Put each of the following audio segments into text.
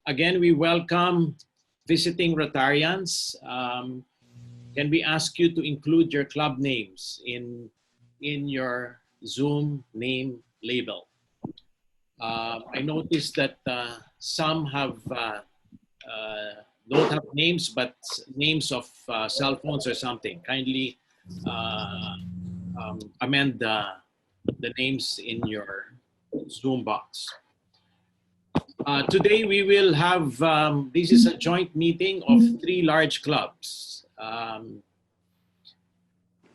Again, we welcome visiting Rotarians. Can we ask you to include your club names in your Zoom name label? I noticed that some have don't have names, but names of cell phones or something. Kindly amend the names in your Zoom box. Today we will have, this is a joint meeting of 3 large clubs. I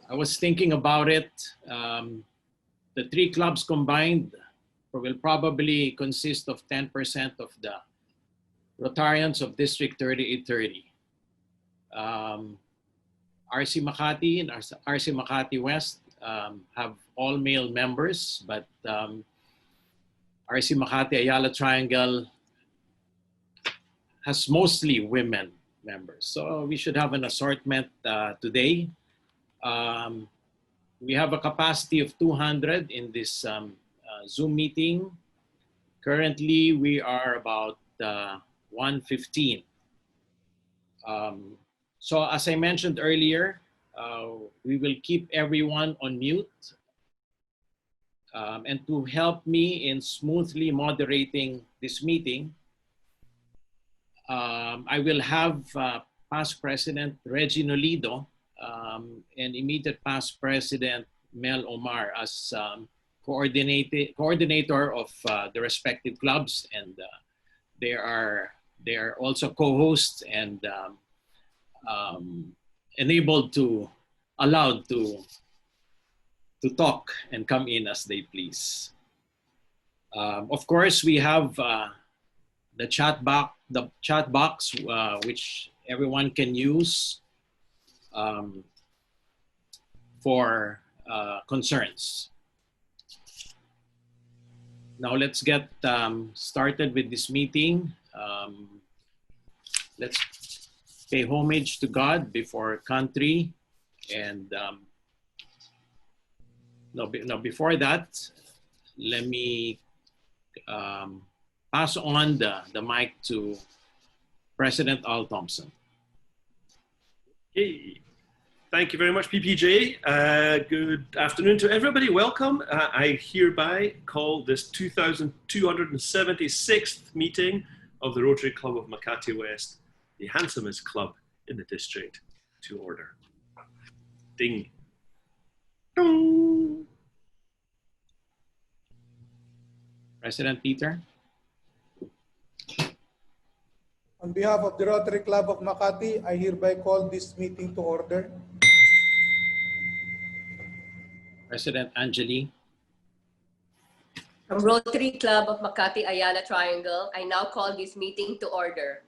was thinking about it. The 3 clubs combined will probably consist of 10% of the Rotarians of District 3830. RC Makati and RC Makati West have all male members, but RC Makati Ayala Triangle has mostly women members. So we should have an assortment today. We have a capacity of 200 in this Zoom meeting. Currently, we are about 115. So as I mentioned earlier, we will keep everyone on mute. And to help me in smoothly moderating this meeting, I will have past President Reggie Nolido and immediate past President Mel Omar as coordinator of the respective clubs, and they are also co-hosts and allowed to talk and come in as they please. Of course, we have the chat box, which everyone can use for concerns. Now let's get started with this meeting. Let's pay homage to God before country, and before that, let me pass on the mic to President Al Thompson. Hey, thank you very much, PPJ. Good afternoon to everybody. Welcome. I hereby call this 2,276th meeting of the Rotary Club of Makati West, the handsomest club in the district, to order. Ding. Dong. President Peter. On behalf of the Rotary Club of Makati, I hereby call this meeting to order. President Anjali. From Rotary Club of Makati Ayala Triangle, I now call this meeting to order.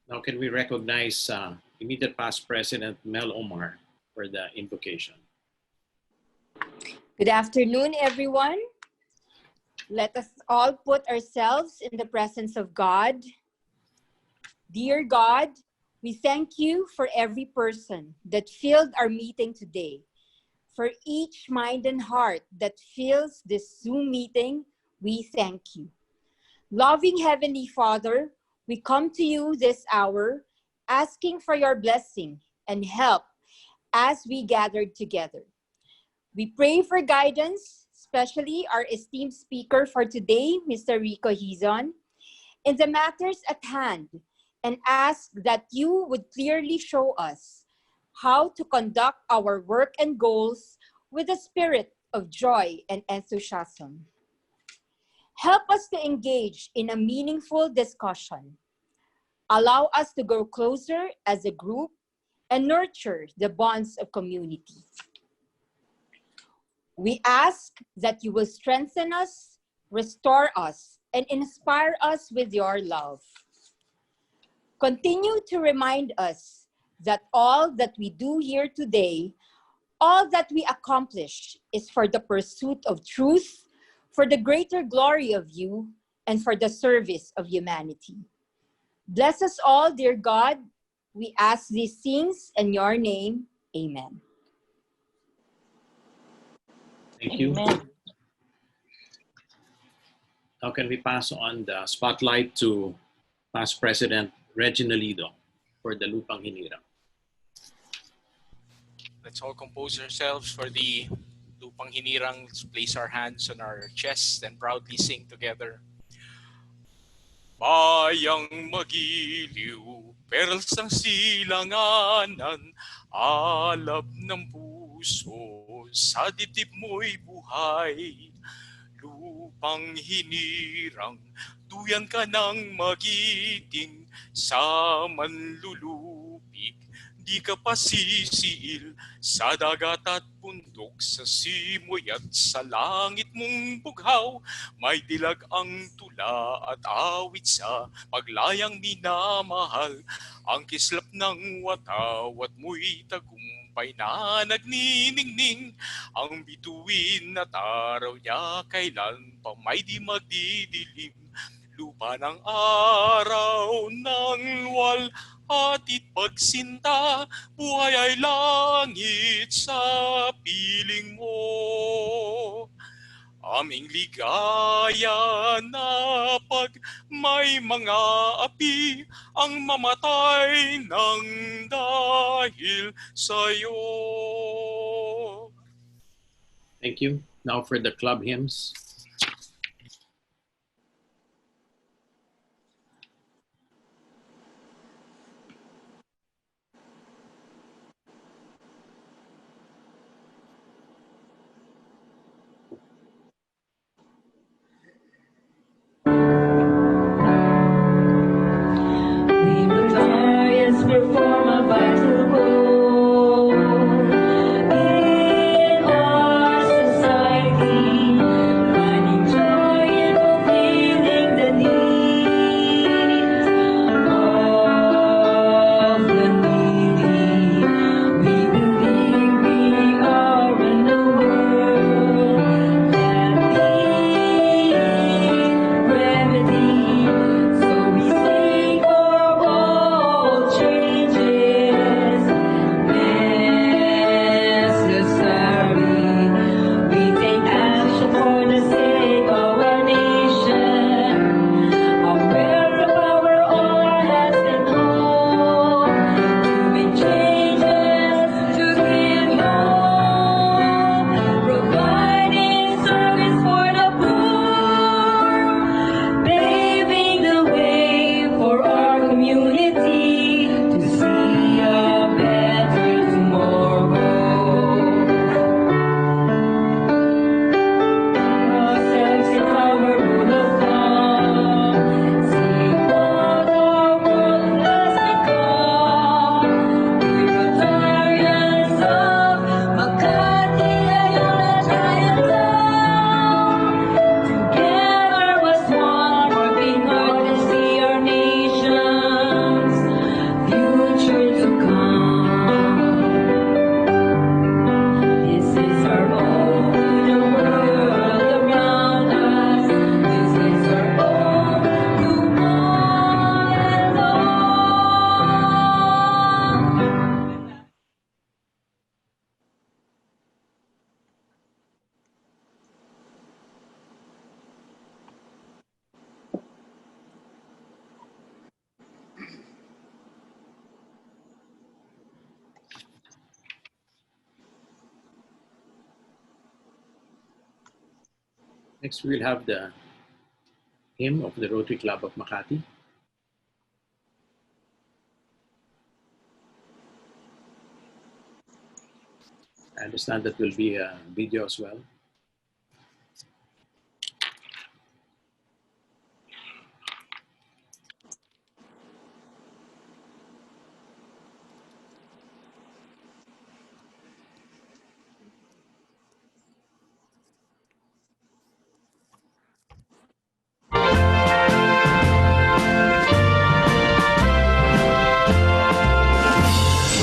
Now can we recognize immediate past President Mel Omar for the invocation. Good afternoon, everyone. Let us all put ourselves in the presence of God. Dear God, we thank you for every person that filled our meeting today. For each mind and heart that fills this Zoom meeting, we thank you. Loving Heavenly Father, we come to you this hour asking for your blessing and help as we gathered together. We pray for guidance, especially our esteemed speaker for today, Mr. Rico Hizon, in the matters at hand, and ask that you would clearly show us how to conduct our work and goals with a spirit of joy and enthusiasm. Help us to engage in a meaningful discussion. Allow us to grow closer as a group and nurture the bonds of community. We ask that you will strengthen us, restore us, and inspire us with your love. Continue to remind us that all that we do here today, all that we accomplish is for the pursuit of truth, for the greater glory of you, and for the service of humanity. Bless us all, dear God. We ask these things in your name. Amen. Thank you. Amen. Now can we pass on the spotlight to past President Reginald Lido for the Lupang Hinirang. Let's all compose ourselves for the Lupang Hinirang. Let's place our hands on our chests and proudly sing together. Bayang magiliw, perls ng silanganan, alab ng puso, sa dibdib mo'y buhay. Lupang hinirang, duyan ka ng magiting, sa manlulupig, di ka pasisiil, sa dagat at bundok, sa simoy at sa langit mong bughaw, may dilag ang tula at awit sa paglayang minamahal, ang kislap ng watawat mo'y tagumpay na nagniningning, ang bituin at araw niya kailan pa may di magdidilim, lupa ng araw ng luwal, hatid pagsinta, buhay ay langit sa piling mo. Aming ligaya na pag may mga api, ang mamatay ng dahil sa'yo. Thank you. Now for the club hymns. Perform a vital role in our society, finding joy in fulfilling the needs of the needy. We believe we are in a world that needs remedy, so we sing for all changes necessary. We take action for the sake of our nation, aware of our all has been called to make changes, to give hope, providing service for the poor, paving the way for our community to see a better tomorrow. Ourselves in our rule of law, see what our world has become. We're Rotarians of Makati, Ayala, Chinatown. Together as one, working hard to see our nation's future to come. This is our own to the world around us. This is our own to one and all. Next, we will have the hymn of the Rotary Club of Makati. I understand that will be a video as well.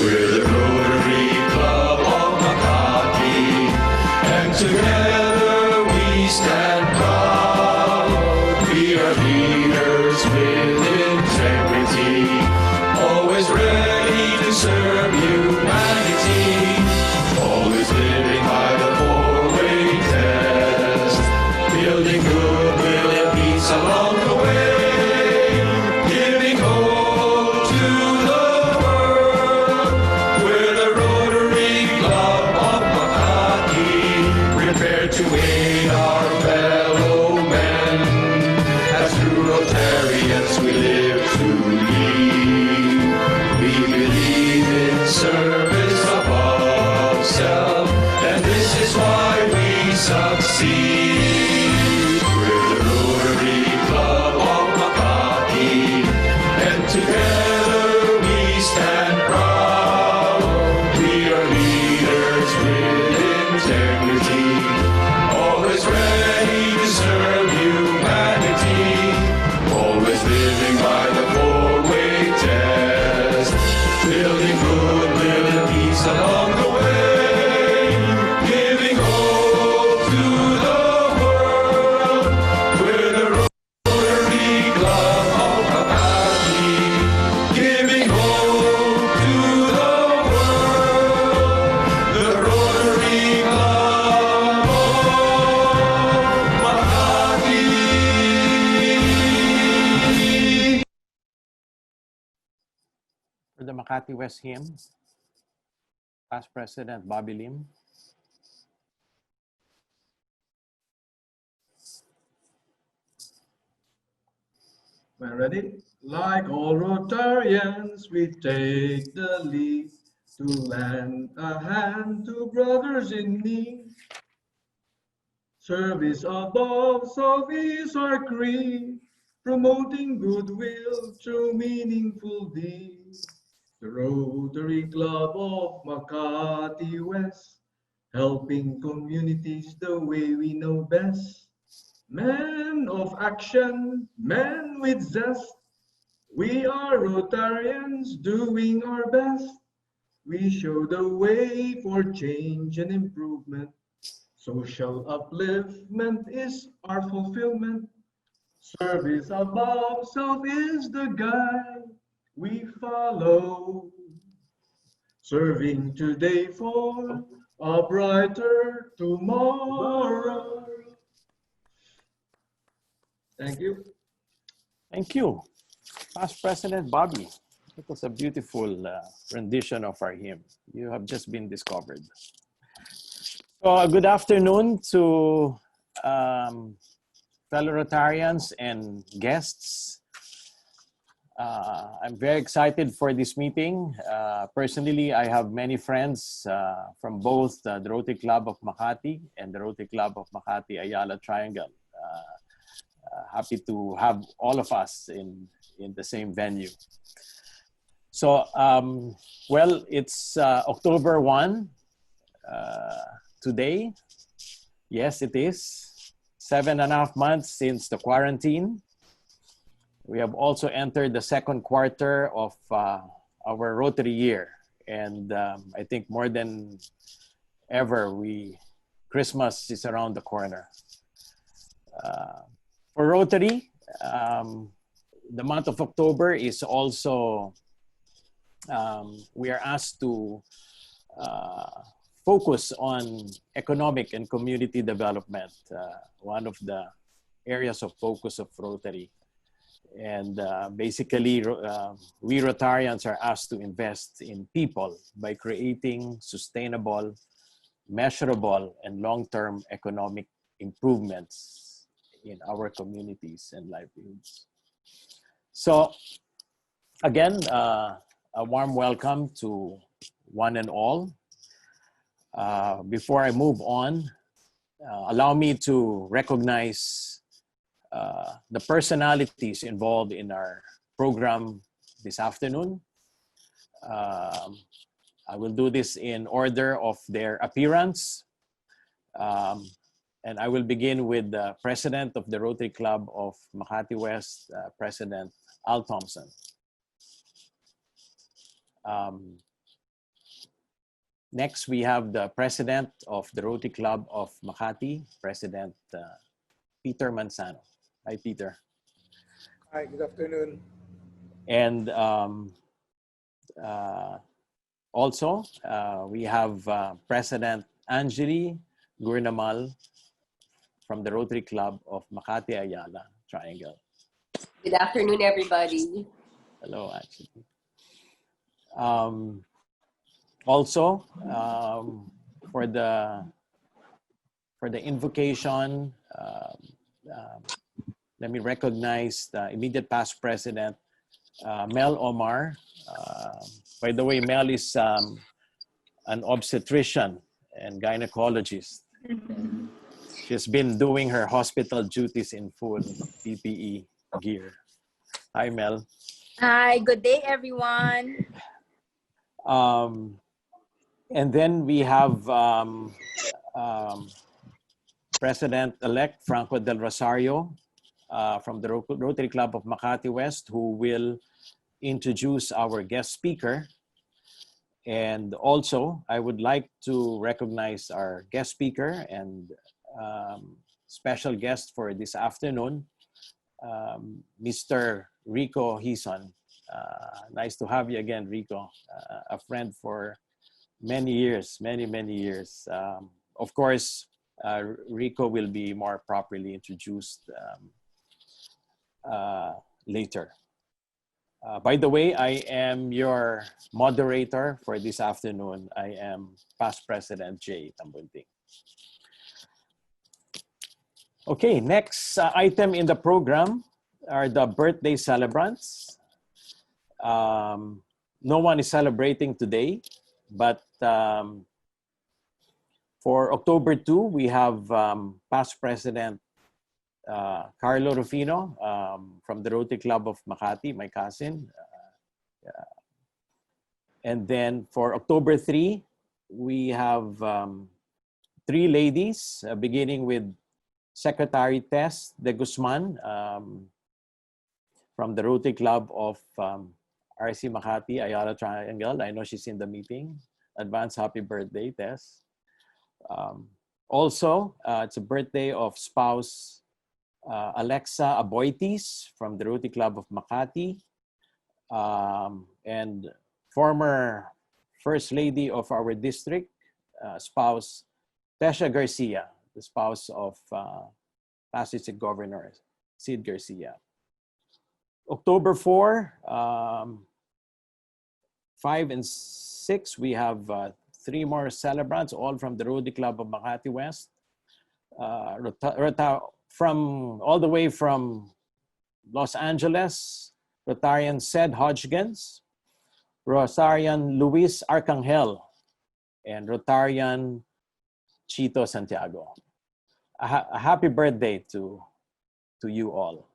We're the Rotary Club of Makati, and together For the Makati West hymn, past President Bobby Lim. When ready? Like all Rotarians, we take the lead to lend a hand to brothers in need. Service above, service our creed, promoting goodwill through meaningful deeds. The Rotary Club of Makati West, helping communities the way we know best. Men of action, men with zest, we are Rotarians doing our best. We show the way for change and improvement. Social upliftment is our fulfillment. Service above self is the guide we follow. Serving today for a brighter tomorrow. Thank you. Thank you. Past President Bobby. It was a beautiful rendition of our hymn. You have just been discovered. So good afternoon to fellow Rotarians and guests. I'm very excited for this meeting. Personally, I have many friends from both the Rotary Club of Makati and the Rotary Club of Makati Ayala Triangle. Happy to have all of us in the same venue. So, well, it's October 1 today. Yes, it is. 7.5 months since the quarantine. We have also entered the second quarter of our Rotary year. And I think more than ever, Christmas is around the corner. For Rotary, the month of October is also, we are asked to focus on economic and community development, one of the areas of focus of Rotary. And basically, we Rotarians are asked to invest in people by creating sustainable, measurable, and long-term economic improvements in our communities and livelihoods. So again, a warm welcome to one and all. Before I move on, allow me to recognize the personalities involved in our program this afternoon. I will do this in order of their appearance. And I will begin with the President of the Rotary Club of Makati West, President Al Thompson. Next, we have the President of the Rotary Club of Makati, President Peter Manzano. Hi, Peter. Hi, good afternoon. And also, we have President Anjali Gurnamal from the Rotary Club of Makati Ayala Triangle. Good afternoon, everybody. Hello, actually. Also, for the invocation, let me recognize the immediate past president, Mel Omar. By the way, Mel is an obstetrician and gynecologist. She's been doing her hospital duties in full PPE gear. Hi, Mel. Hi, good day, everyone. And then we have President-elect Franco Del Rosario from the Rotary Club of Makati West, who will introduce our guest speaker. And also, I would like to recognize our guest speaker and special guest for this afternoon, Mr. Rico Hizon. Nice to have you again, Rico, a friend for many years, many years. Of course, Rico will be more properly introduced later. By the way, I am your moderator for this afternoon. I am Past President Jay Tambunting. Okay, next item in the program are the birthday celebrants. No one is celebrating today, but for October 2, we have Past President Carlo Rufino from the Rotary Club of Makati, my cousin. And then for October 3, we have 3 ladies, beginning with Secretary Tess de Guzman from the Rotary Club of RC Makati, Ayala Triangle. I know she's in the meeting. Advance happy birthday, Tess. Also, it's a birthday of spouse Alexa Aboitis from the Rotary Club of Makati, and former First Lady of our district, spouse Tesha Garcia, the spouse of past district governor Sid Garcia. October 4, 5 and 6, we have 3 more celebrants, all from the Rotary Club of Makati West. From all the way from Los Angeles, Rotarian Sed Hodgkins, Rotarian Luis Arcangel, and Rotarian Chito Santiago. A happy birthday to you all.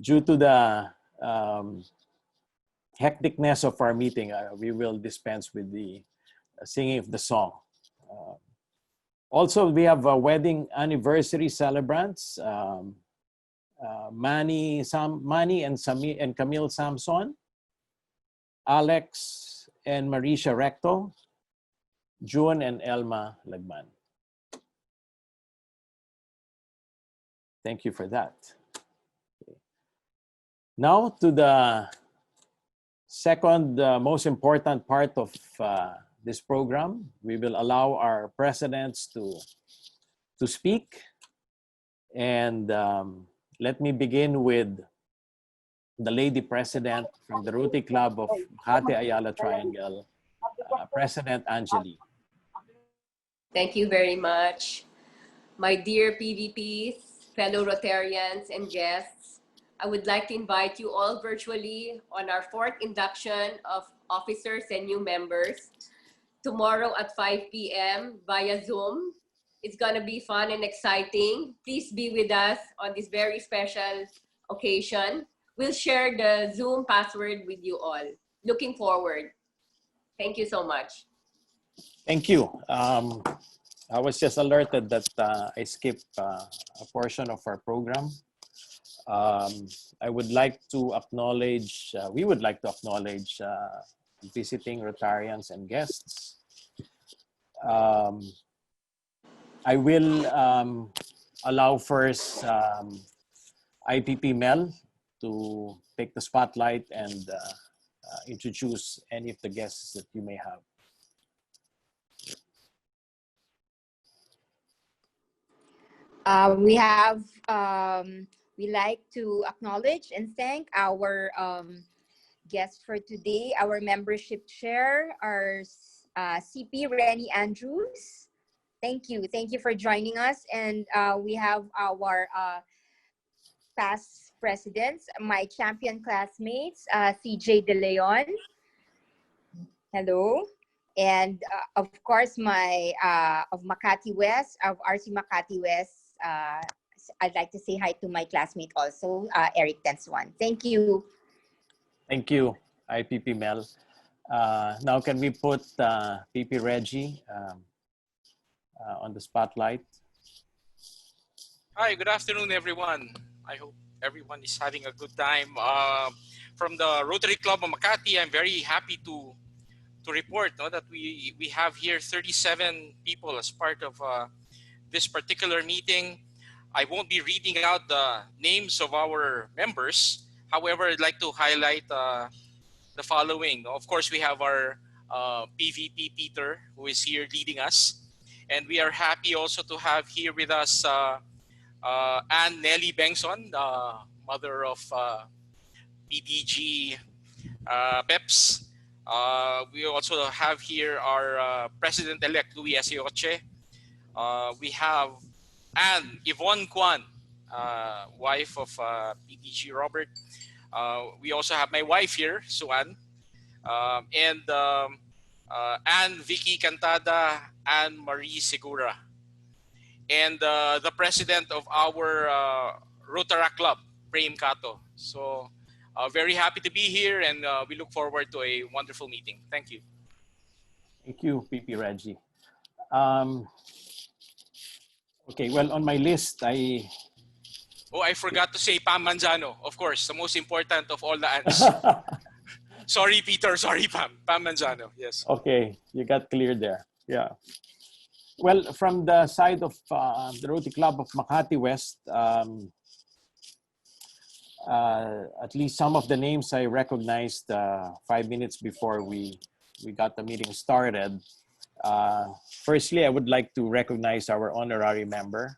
Due to the hecticness of our meeting, we will dispense with the singing of the song. Also, we have wedding anniversary celebrants, Manny and Camille Samson, Alex and Marisha Recto, June and Elma Lagman. Thank you for that. Okay. Now to the second most important part of this program. We will allow our presidents to speak. And let me begin with the lady president from the Rotary Club of Makati Ayala Triangle, President Angeli. Thank you very much. My dear PVPs, fellow Rotarians, and guests, I would like to invite you all virtually on our 4th induction of officers and new members tomorrow at 5 p.m. via Zoom. It's gonna be fun and exciting. Please be with us on this very special occasion. We'll share the Zoom password with you all. Looking forward. Thank you so much. Thank you. I was just alerted that I skipped a portion of our program. I would like to acknowledge, we would like to acknowledge visiting Rotarians and guests. I will allow first IPP Mel to take the spotlight and introduce any of the guests that you may have. We like to acknowledge and thank our guest for today, our membership chair, our CP Rennie Andrews. Thank you for joining us. And we have our past presidents, my champion classmates, CJ De Leon. Hello. And of course, my of Makati West, of RC Makati West. I'd like to say hi to my classmate also, Eric Tenswan. Thank you. Thank you, IPP Mel. Now can we put PP Reggie on the spotlight? Hi, good afternoon, everyone. I hope everyone is having a good time. From the Rotary Club of Makati, I'm very happy to report that we have here 37 people as part of this particular meeting. I won't be reading out the names of our members. However, I'd like to highlight the following. Of course, we have our PVP Peter, who is here leading us. And we are happy also to have here with us Anne Nelly Bengson, mother of PDG PEPs. We also have here our President-elect Louis Esioche. We have Yvonne Kwan, wife of PDG Robert. We also have my wife here, Suan, and Anne Vicky Cantada, Anne Marie Segura, and the president of our Rotaract Club, Prem Kato. So very happy to be here, and we look forward to a wonderful meeting. Thank you. Thank you, PP Reggie. Okay, well, on my list, Oh, I forgot to say Pam Manzano, of course, the most important of all the ants. Sorry, Peter. Sorry, Pam. Pam Manzano, yes. Okay, you got cleared there. Yeah. Well, from the side of the Rotary Club of Makati West, at least some of the names I recognized 5 minutes before we got the meeting started. Firstly, I would like to recognize our honorary member,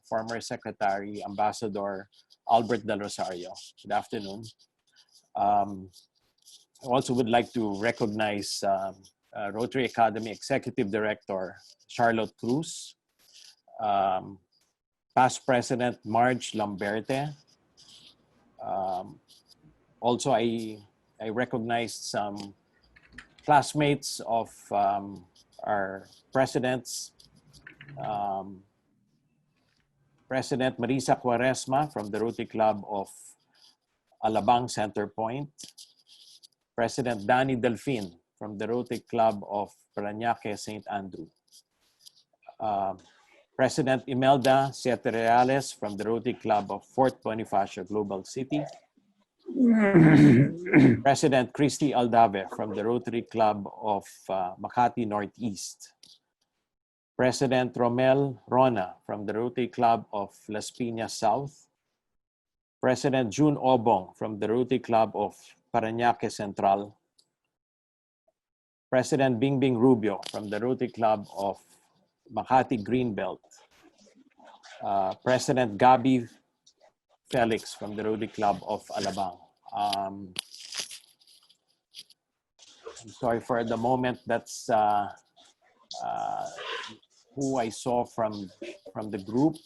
former Secretary, Ambassador Albert Del Rosario. Good afternoon. I also would like to recognize Rotary Academy Executive Director Charlotte Cruz, past President Marge Lamberte. Also, I recognized some classmates of our presidents, President Marisa Quaresma from the Rotary Club of Alabang Center Point, President Danny Delfin from the Rotary Club of Parañaque St. Andrew, President Imelda Siete Reales from the Rotary Club of Fort Bonifacio Global City, President Christy Aldave from the Rotary Club of Makati Northeast, President Romel Rona from the Rotary Club of Las Piñas South, President June Obong from the Rotary Club of Parañaque Central, President Bingbing Rubio from the Rotary Club of Makati Greenbelt, President Gabi Felix from the Rotary Club of Alabang. I'm sorry for the moment, that's who I saw from the group.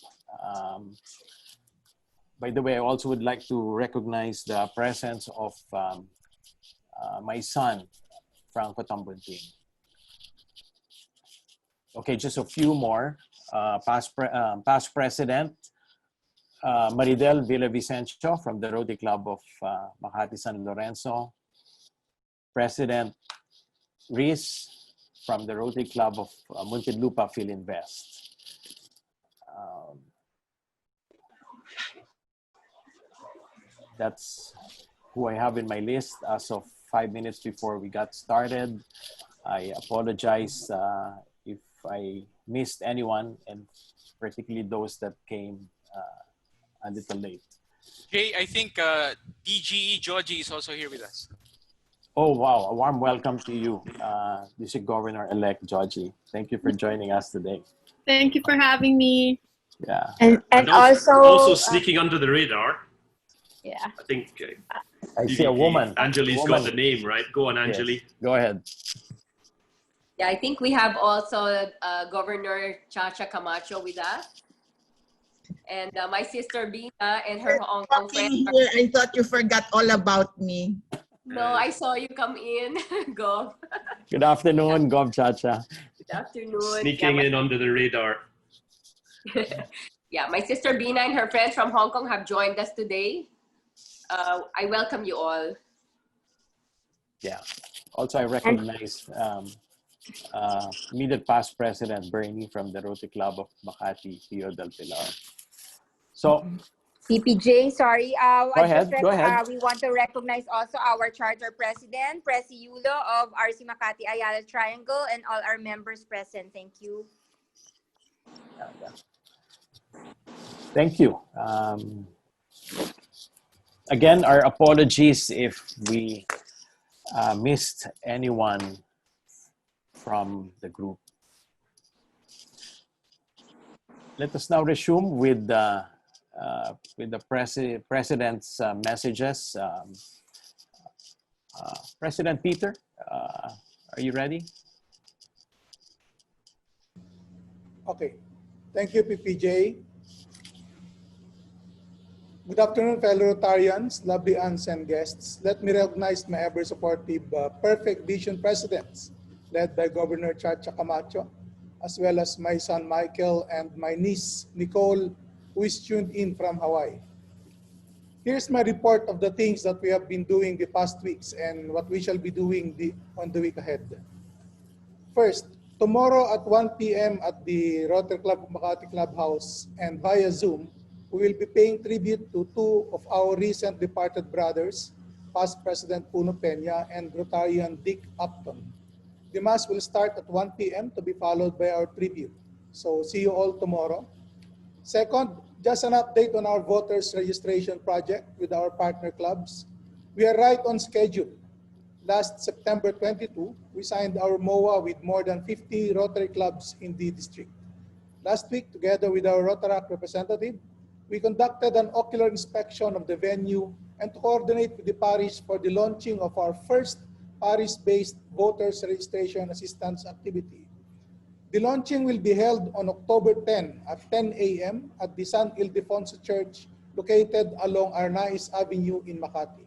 By the way, I also would like to recognize the presence of my son, Franco Tambunting. Okay, just a few more. Past President Maridel Villavicencio from the Rotary Club of Makati San Lorenzo, President Reese from the Rotary Club of Muntinlupa Philinvest. That's who I have in my list as of 5 minutes before we got started. I apologize if I missed anyone, and particularly those that came a little late. Jay, I think DGE Georgie is also here with us. Oh, wow. A warm welcome to you, District Governor-elect Georgie. Thank you for joining us today. Thank you for having me. Yeah. And also sneaking under the radar. yeah. I think I see a woman. Angeli's got the name, right? Go on, Angeli. Yes. Go ahead. Yeah, I think we have also Governor Chacha Camacho with us. And my sister Bina and her Hong Kong friend. Here, I thought you forgot all about me. No, I saw you come in, Gov. Good afternoon, Gov Chacha. Good afternoon. Sneaking in under the radar. Yeah, my sister Bina and her friends from Hong Kong have joined us today. I welcome you all. Yeah. Also, I recognize immediate past President Bernie from the Rotary Club of Makati, Pio del Pilar. So, PPJ, sorry. Go ahead. We want to recognize also our charter president, Presi Yulo of RC Makati Ayala Triangle, and all our members present. Thank you. thank you. Again, our apologies if we missed anyone from the group. Let us now resume with with the president's messages. President Peter, are you ready? Okay. Thank you, PPJ. Good afternoon, fellow Rotarians, lovely aunts and guests. Let me recognize my ever-supportive Perfect Vision presidents, led by Governor Chacha Camacho, as well as my son Michael and my niece Nicole, who is tuned in from Hawaii. Here's my report of the things that we have been doing the past weeks and what we shall be doing on the week ahead. First, tomorrow at 1 p.m. at the Rotary Club of Makati Clubhouse and via Zoom, we will be paying tribute to two of our recent departed brothers, past President Puno Peña and Rotarian Dick Upton. The Mass will start at 1 p.m. to be followed by our tribute. So see you all tomorrow. Second, just an update on our voters registration project with our partner clubs. We are right on schedule. Last September 22, we signed our MOA with more than 50 Rotary clubs in the district. Last week, together with our Rotaract representative, we conducted an ocular inspection of the venue and to coordinate with the parish for the launching of our first parish-based voters registration assistance activity. The launching will be held on October 10 at 10 a.m. at the San Ildefonso Church located along Arnaiz Avenue in Makati.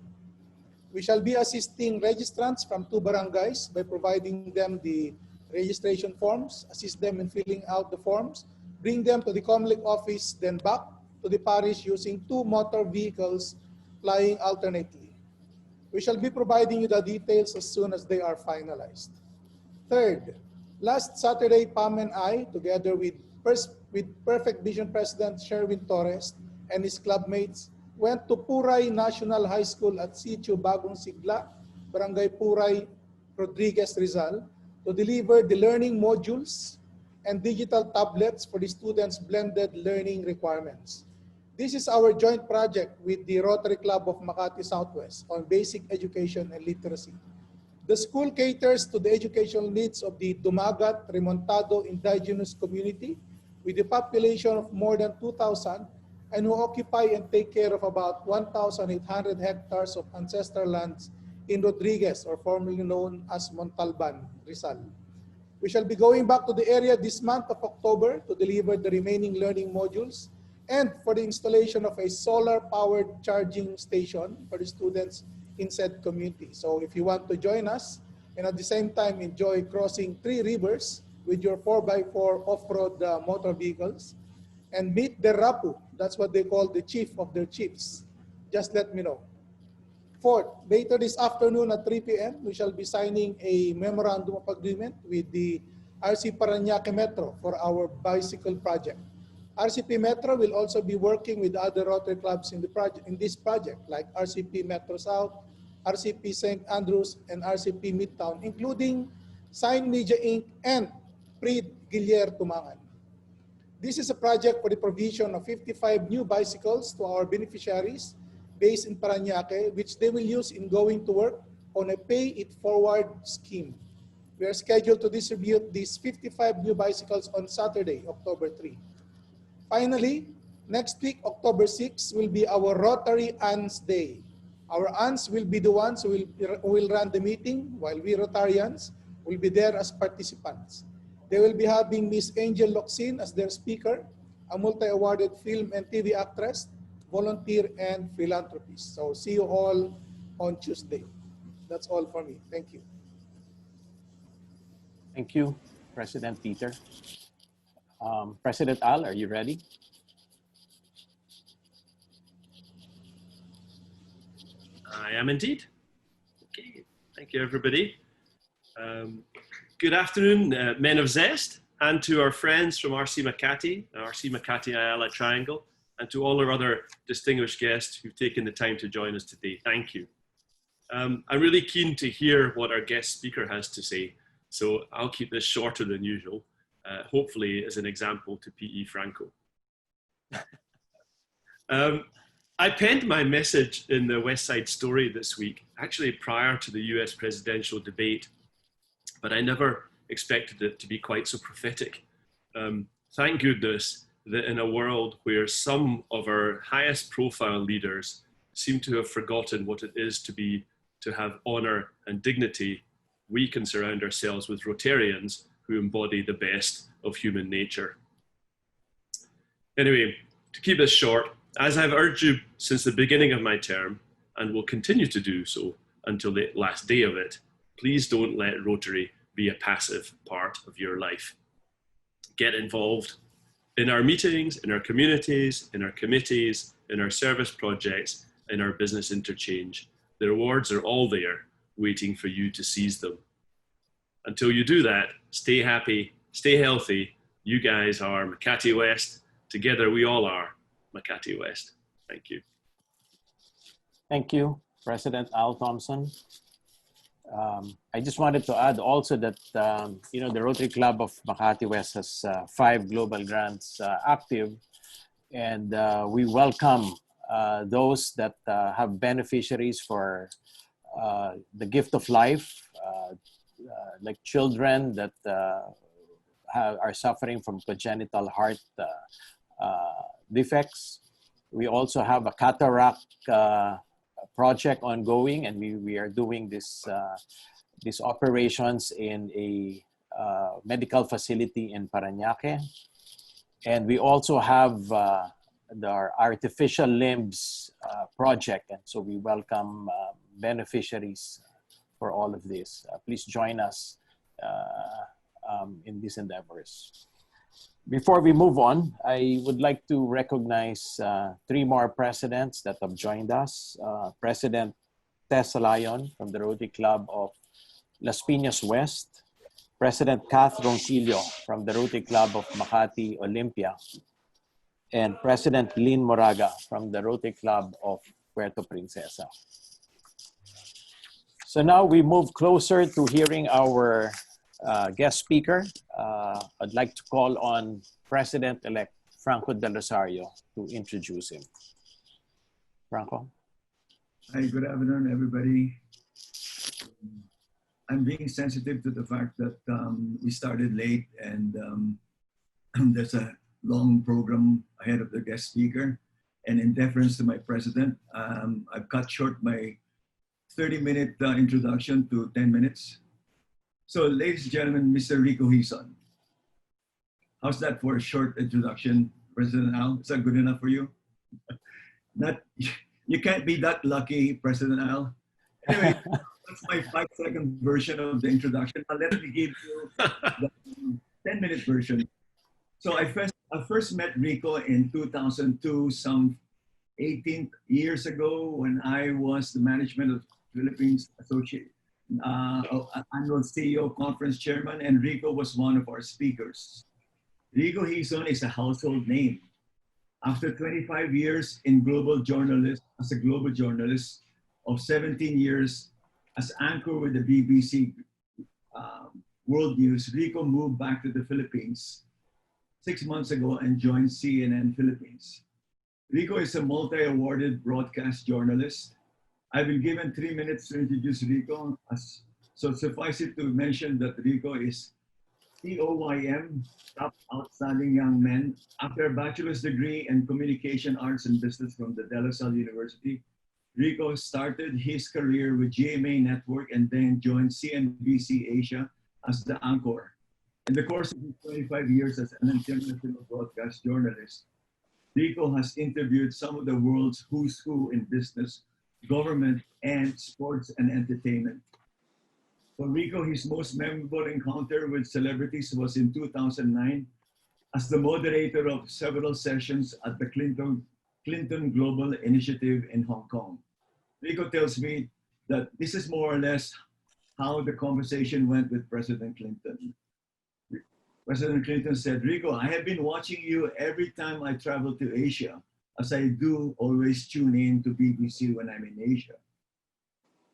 We shall be assisting registrants from two barangays by providing them the registration forms, assist them in filling out the forms, bring them to the COMELEC office, then back to the parish using two motor vehicles plying alternately. We shall be providing you the details as soon as they are finalized. Third, last Saturday, Pam and I, together with Perfect Vision President Sherwin Torres and his clubmates, went to Puray National High School at Sitio Bagong Sigla, Barangay Puray, Rodriguez, Rizal, to deliver the learning modules and digital tablets for the students' blended learning requirements. This is our joint project with the Rotary Club of Makati Southwest on basic education and literacy. The school caters to the educational needs of the Dumagat Remontado indigenous community with a population of more than 2,000 and who occupy and take care of about 1,800 hectares of ancestral lands in Rodriguez, or formerly known as Montalban, Rizal. We shall be going back to the area this month of October to deliver the remaining learning modules and for the installation of a solar-powered charging station for the students in said community. So if you want to join us and at the same time enjoy crossing 3 rivers with your 4x4 off-road motor vehicles and meet the Rapu, that's what they call the chief of their chiefs, just let me know. Fourth, later this afternoon at 3 p.m., we shall be signing a memorandum of agreement with the RC Parañaque Metro for our bicycle project. RCP Metro will also be working with other Rotary clubs in this project, like RCP Metro South, RCP St. Andrews, and RCP Midtown, including Sign Media Inc. and Preed Gilier Tumangan. This is a project for the provision of 55 new bicycles to our beneficiaries based in Parañaque, which they will use in going to work on a pay-it-forward scheme. We are scheduled to distribute these 55 new bicycles on Saturday, October 3. Finally, next week, October 6, will be our Rotary Aunts Day. Our aunts will be the ones who will run the meeting, while we Rotarians will be there as participants. They will be having Miss Angel Locsin as their speaker, a multi-awarded film and TV actress, volunteer, and philanthropist. So see you all on Tuesday. That's all for me. Thank you. Thank you, President Peter. President Al, are you ready? I am indeed. Okay, thank you, everybody. Good afternoon, men of Zest, and to our friends from RC Makati Ayala Triangle, and to all our other distinguished guests who've taken the time to join us today. Thank you. I'm really keen to hear what our guest speaker has to say, so I'll keep this shorter than usual, hopefully as an example to P.E. Franco. I penned my message in the West Side Story this week, actually prior to the US presidential debate, but I never expected it to be quite so prophetic. Thank goodness that in a world where some of our highest profile leaders seem to have forgotten what it is to have honor and dignity, we can surround ourselves with Rotarians who embody the best of human nature. Anyway, to keep this short, as I've urged you since the beginning of my term, and will continue to do so until the last day of it, please don't let Rotary be a passive part of your life. Get involved in our meetings, in our communities, in our committees, in our service projects, in our business interchange. The rewards are all there, waiting for you to seize them. Until you do that, stay happy, stay healthy. You guys are Makati West. Together we all are Makati West. Thank you. Thank you, President Al Thompson. I just wanted to add also that, the Rotary Club of Makati West has 5 global grants active, and we welcome those that have beneficiaries for the gift of life, like children that are suffering from congenital heart defects. We also have a cataract project ongoing, and we are doing these operations in a medical facility in Parañaque. And we also have our artificial limbs project, and so we welcome beneficiaries for all of this. Please join us in these endeavors. Before we move on, I would like to recognize 3 more presidents that have joined us. President Tessa Lyon from the Rotary Club of Las Piñas West, President Kath Roncillo from the Rotary Club of Makati Olympia, and President Lynn Moraga from the Rotary Club of Puerto Princesa. So now we move closer to hearing our guest speaker. I'd like to call on President-elect Franco Del Rosario to introduce him. Franco. Hi, good afternoon, everybody. I'm being sensitive to the fact that we started late and there's a long program ahead of the guest speaker. And in deference to my president, I've cut short my 30-minute introduction to 10 minutes. So, ladies and gentlemen, Mr. Rico Hizon. How's that for a short introduction, President Al? Is that good enough for you? You can't be that lucky, President Al. Anyway, that's my 5-second version of the introduction. Now let me give you the 10-minute version. So I first met Rico in 2002, some 18 years ago, when I was the management of Philippines Associate annual CEO conference chairman, and Rico was one of our speakers. Rico Hizon is a household name. After 25 years in as a global journalist of 17 years as anchor with the BBC World News, Rico moved back to the Philippines 6 months ago and joined CNN Philippines. Rico is a multi-awarded broadcast journalist. I've been given 3 minutes to introduce Rico, so suffice it to mention that Rico is TOYM, Top Outstanding Young Men. After a bachelor's degree in Communication Arts and Business from the De La Salle University, Rico started his career with GMA Network and then joined CNBC Asia as the anchor. In the course of his 25 years as an international broadcast journalist, Rico has interviewed some of the world's who's who in business, government, and sports and entertainment. For Rico, his most memorable encounter with celebrities was in 2009 as the moderator of several sessions at the Clinton Global Initiative in Hong Kong. Rico tells me that this is more or less how the conversation went with President Clinton. President Clinton said, Rico, I have been watching you every time I travel to Asia, as I do always tune in to BBC when I'm in Asia.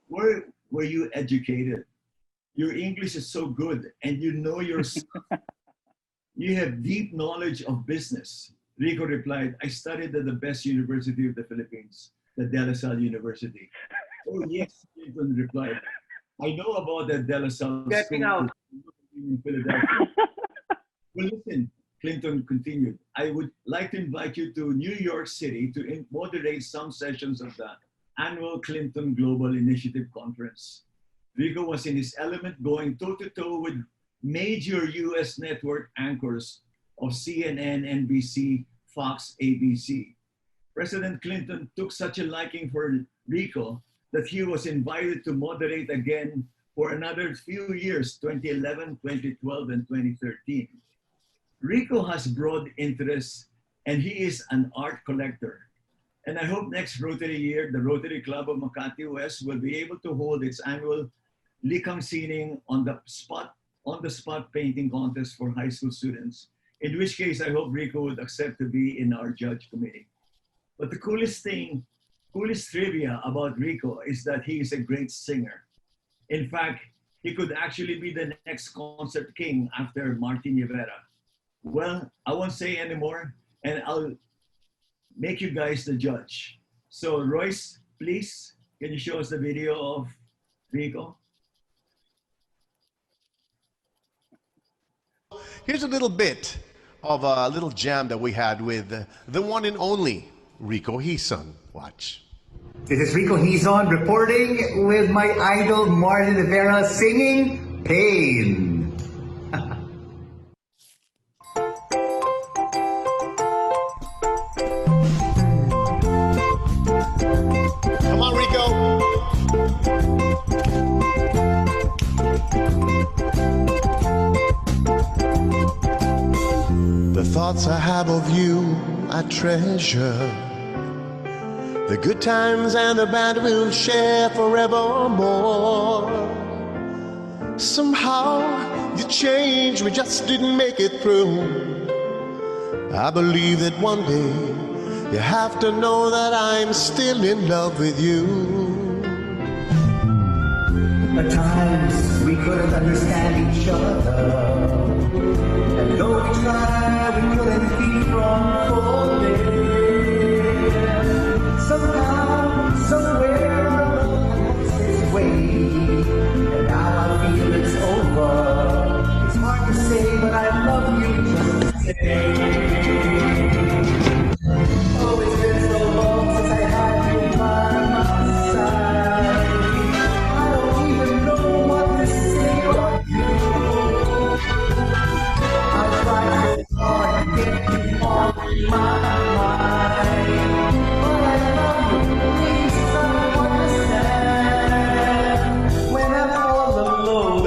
Where were you educated? Your English is so good, and you know your stuff. You have deep knowledge of business. Rico replied, I studied at the best university of the Philippines, the De La Salle University. Oh yes, Clinton replied. I know about the De La Salle school in Philadelphia. Well, listen, Clinton continued, I would like to invite you to New York City to moderate some sessions of the annual Clinton Global Initiative Conference. Rico was in his element, going toe-to-toe with major US network anchors of CNN, NBC, Fox, ABC. President Clinton took such a liking for Rico that he was invited to moderate again for another few years, 2011, 2012, and 2013. Rico has broad interests and he is an art collector. And I hope next Rotary year, the Rotary Club of Makati West will be able to hold its annual Likang Sining on the spot painting contest for high school students, in which case I hope Rico would accept to be in our judge committee. But the coolest trivia about Rico is that he is a great singer. In fact, he could actually be the next concert king after Martin Rivera. Well, I won't say anymore, and I'll make you guys the judge. So Royce, please, can you show us the video of Rico? Here's a little bit of a little jam that we had with the one and only Rico Hizon. Watch. This is Rico Hizon reporting with my idol Martin Rivera singing Pain. Come on, Rico. The thoughts I have of you, I treasure. The good times and the bad we'll share forevermore. Somehow you changed, we just didn't make it through. I believe that one day you have to know that I'm still in love with you. At times we couldn't understand each other, and though we tried, we couldn't keep from falling. Somehow, somewhere, our love has its way, and now I feel it's over. It's hard to say, but I love you just the same. Oh, it's been so long since I had you by my side. I don't even know what to say or do. I try so hard to get you off my mind. But I love you, please don't understand. When I'm all alone,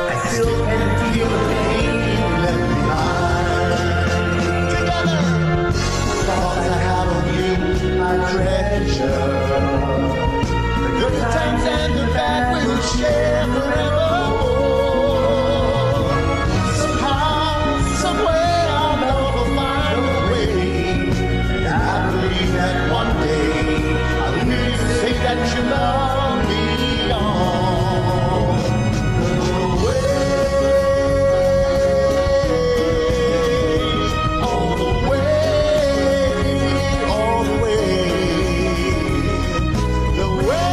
I still can feel the pain you left behind. Together, the thoughts I have of you, I treasure. The good times and the bad we'll share forevermore. Somehow, somewhere, our love will find a way. And I believe that one day I'll hear you say that you love me all the way, all the way, all the way, the way.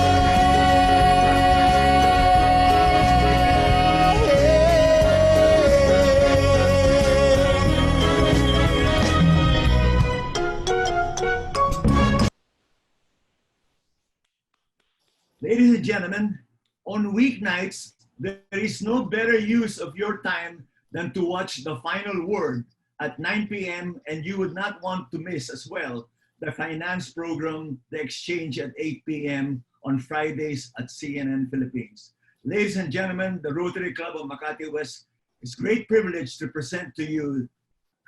Ladies and gentlemen, on weeknights, there is no better use of your time than to watch The Final Word at 9 p.m. and you would not want to miss as well the finance program, The Exchange at 8 p.m. on Fridays at CNN Philippines. Ladies and gentlemen, the Rotary Club of Makati West, it's a great privilege to present to you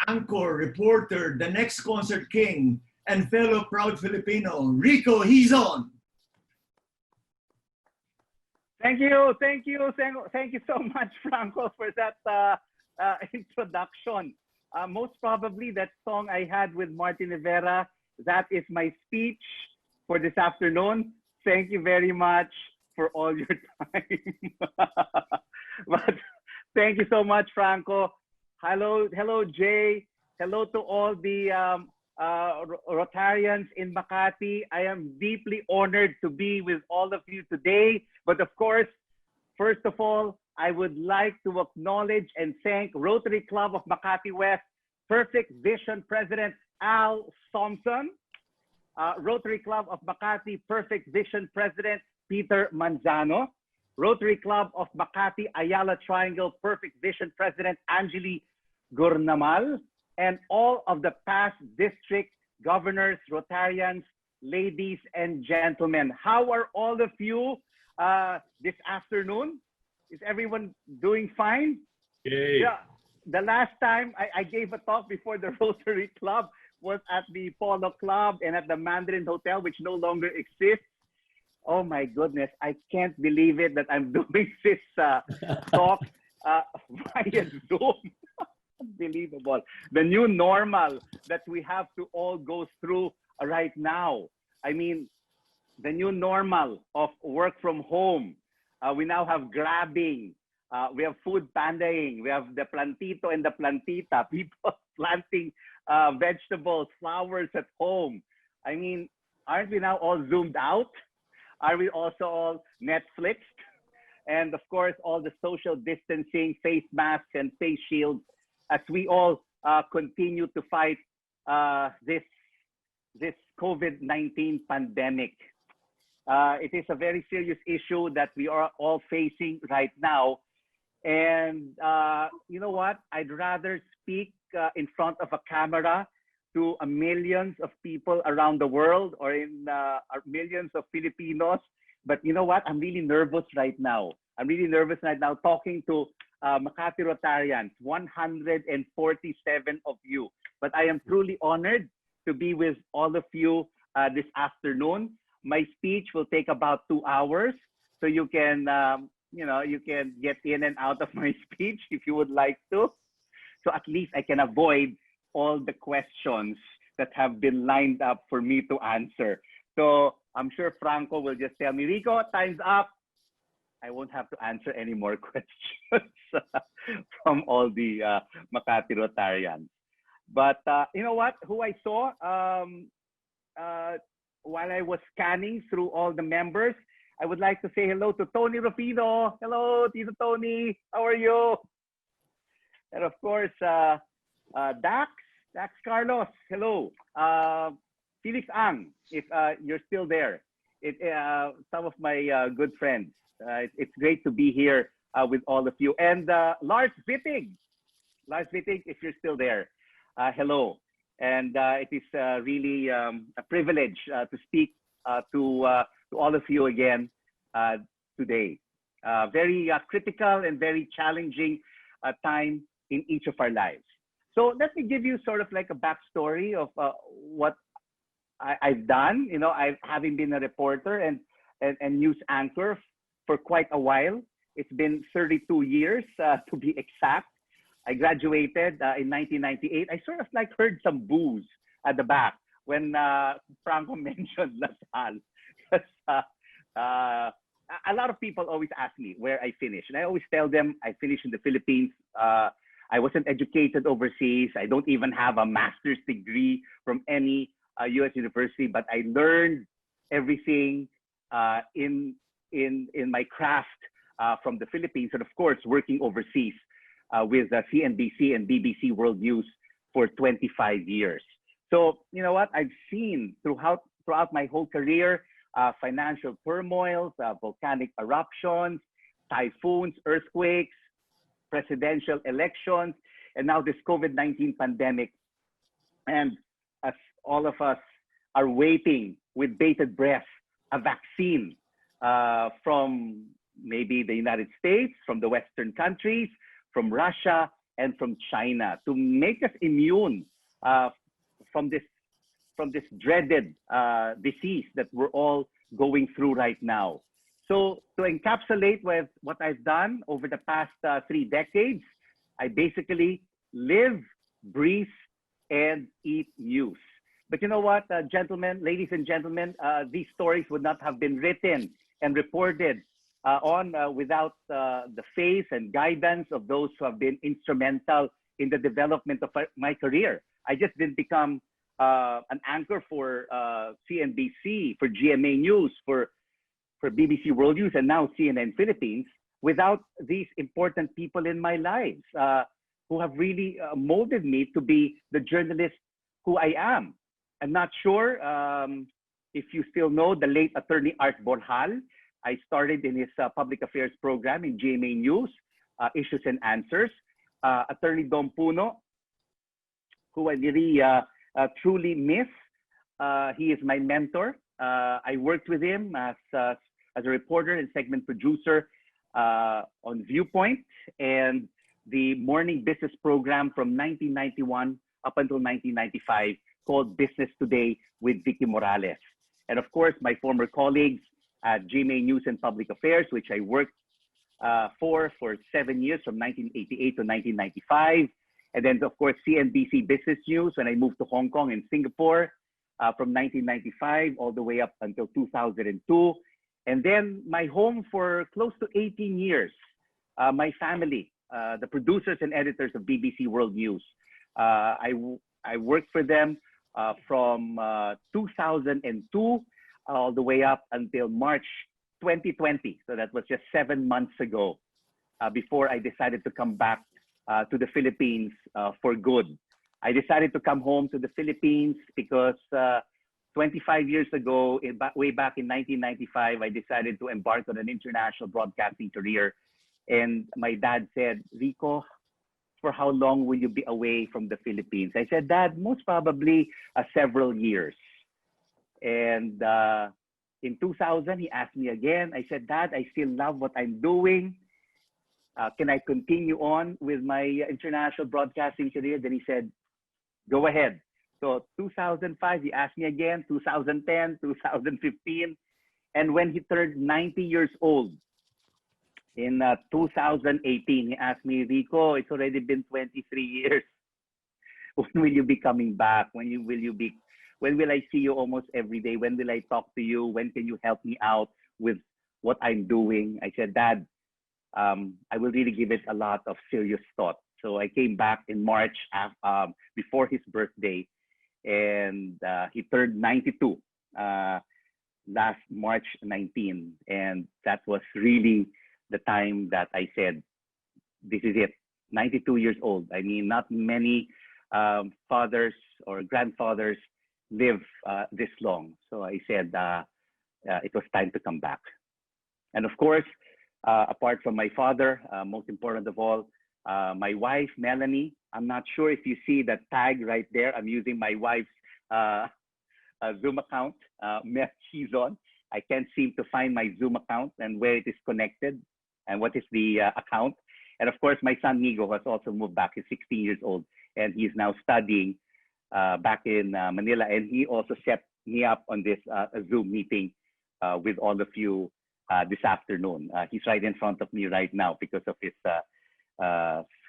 anchor, reporter, the next concert king, and fellow proud Filipino, Rico Hizon. Thank you so much, Franco, for that introduction. Most probably that song I had with Martin Rivera, that is my speech for this afternoon. Thank you very much for all your time. But thank you so much, Franco. Hello, Jay. Hello to all the Rotarians in Makati. I am deeply honored to be with all of you today. But of course, first of all, I would like to acknowledge and thank Rotary Club of Makati West Perfect Vision President Al Thompson, Rotary Club of Makati Perfect Vision President Peter Manzano, Rotary Club of Makati Ayala Triangle Perfect Vision President Angeli Gurnamal, and all of the past district governors, Rotarians, ladies and gentlemen. How are all of you this afternoon? Is everyone doing fine? Yay. Yeah. The last time I gave a talk before the Rotary Club was at the Polo Club and at the Mandarin Hotel, which no longer exists. Oh my goodness, I can't believe it that I'm doing this talk via Zoom. Unbelievable. The new normal that we have to all go through right now. I mean, the new normal of work from home. We now have grabbing. We have food pandaing. We have the plantito and the plantita. People planting vegetables, flowers at home. I mean, aren't we now all zoomed out? Are we also all Netflixed? And of course, all the social distancing, face masks and face shields as we all continue to fight this COVID-19 pandemic. It is a very serious issue that we are all facing right now. And you know what? I'd rather speak in front of a camera to millions of people around the world or in millions of Filipinos. But you know what? I'm really nervous right now. I'm really nervous right now talking to Makati Rotarians, 147 of you. But I am truly honored to be with all of you this afternoon. My speech will take about 2 hours, so you can, you can get in and out of my speech if you would like to. So at least I can avoid all the questions that have been lined up for me to answer. So I'm sure Franco will just tell me, Rico, time's up. I won't have to answer any more questions from all the Makati Rotarians. But you know what? Who I saw while I was scanning through all the members, I would like to say hello to Tony Rufino. Hello, Tito Tony. How are you? And of course, Dax Carlos. Hello. Felix Ang, if you're still there. Some of my good friends. It's great to be here with all of you. And Lars Wittig. Lars Wittig, if you're still there. Hello. And it is really a privilege to speak to all of you again today. Very critical and very challenging time in each of our lives. So let me give you sort of like a backstory of what I've done. You know, having been a reporter and news anchor for quite a while. It's been 32 years to be exact. I graduated in 1998. I sort of like heard some boos at the back when Franco mentioned LaSalle. A lot of people always ask me where I finished. And I always tell them I finished in the Philippines. I wasn't educated overseas. I don't even have a master's degree from any U.S. university, but I learned everything in my craft from the Philippines, and of course, working overseas with CNBC and BBC World News for 25 years. So, you know what? I've seen throughout my whole career, financial turmoils, volcanic eruptions, typhoons, earthquakes, presidential elections, and now this COVID-19 pandemic. And as all of us are waiting with bated breath, a vaccine from maybe the United States, from the Western countries, from Russia, and from China to make us immune from this dreaded disease that we're all going through right now. So to encapsulate with what I've done over the past 3 decades, I basically live, breathe, and eat news. But you know what, gentlemen, ladies and gentlemen, these stories would not have been written and reported on without the faith and guidance of those who have been instrumental in the development of my career. I just didn't become an anchor for CNBC, for GMA News, for BBC World News, and now CNN Philippines without these important people in my lives who have really molded me to be the journalist who I am. I'm not sure if you still know the late attorney Art Borjal. I started in his public affairs program in GMA News, Issues and Answers. Attorney Dom Puno, who I really truly miss. He is my mentor. I worked with him as a reporter and segment producer on Viewpoint and the morning business program from 1991 up until 1995 called Business Today with Vicky Morales. And of course, my former colleagues at GMA News and Public Affairs, which I worked for 7 years from 1988 to 1995. And then, of course, CNBC Business News when I moved to Hong Kong and Singapore from 1995 all the way up until 2002. And then my home for close to 18 years, my family, the producers and editors of BBC World News. I worked for them from 2002 all the way up until March 2020. So that was just 7 months ago before I decided to come back to the Philippines for good. I decided to come home to the Philippines because 25 years ago, way back in 1995, I decided to embark on an international broadcasting career. And my dad said, Rico, for how long will you be away from the Philippines? I said, Dad, most probably several years. And in 2000, he asked me again. I said, Dad, I still love what I'm doing. Can I continue on with my international broadcasting career? Then he said, go ahead. So 2005, he asked me again, 2010, 2015. And when he turned 90 years old in 2018, he asked me, Rico, it's already been 23 years. When will you be coming back? When will I see you almost every day? When will I talk to you? When can you help me out with what I'm doing? I said, Dad, I will really give it a lot of serious thought. So I came back in March before his birthday, and he turned 92 last March 19. And that was really the time that I said, this is it, 92 years old. I mean, not many fathers or grandfathers live this long. So I said it was time to come back. And of course, apart from my father, most important of all, my wife, Melanie. I'm not sure if you see that tag right there. I'm using my wife's Zoom account, Hizon. I can't seem to find my Zoom account and where it is connected and what is the account. And of course, my son, Nigo, has also moved back. He's 16 years old, and he's now studying back in Manila. And he also set me up on this Zoom meeting with all of you this afternoon. He's right in front of me right now because of his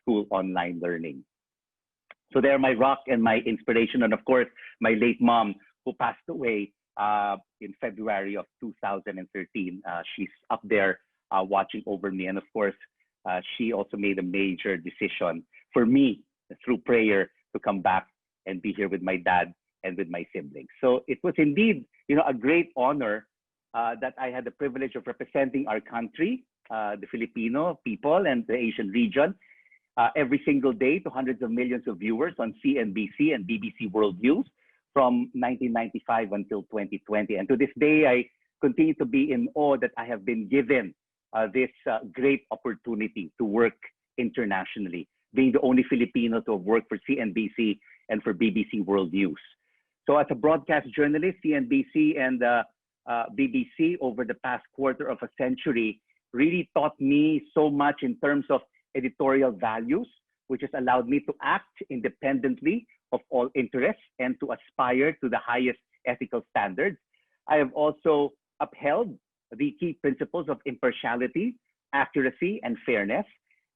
school online learning. So they're my rock and my inspiration. And of course, my late mom, who passed away in February of 2013. She's up there watching over me. And of course, she also made a major decision for me through prayer to come back and be here with my dad and with my siblings. So it was indeed, a great honor that I had the privilege of representing our country, the Filipino people and the Asian region, every single day to hundreds of millions of viewers on CNBC and BBC World News from 1995 until 2020. And to this day, I continue to be in awe that I have been given this great opportunity to work internationally, being the only Filipino to have worked for CNBC and for BBC World News. So as a broadcast journalist, CNBC and BBC over the past quarter of a century really taught me so much in terms of editorial values, which has allowed me to act independently of all interests and to aspire to the highest ethical standards. I have also upheld the key principles of impartiality, accuracy, and fairness.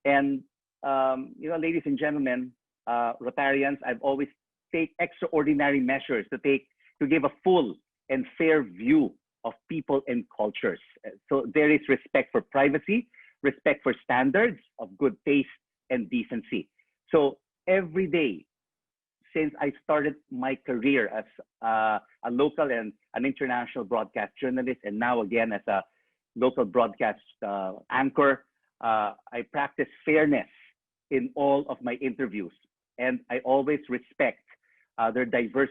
And, ladies and gentlemen, Rotarians, I've always taken extraordinary measures to give a full and fair view of people and cultures. So there is respect for privacy, respect for standards of good taste and decency. So every day since I started my career as a local and an international broadcast journalist, and now again as a local broadcast anchor, I practice fairness in all of my interviews, and I always respect their diverse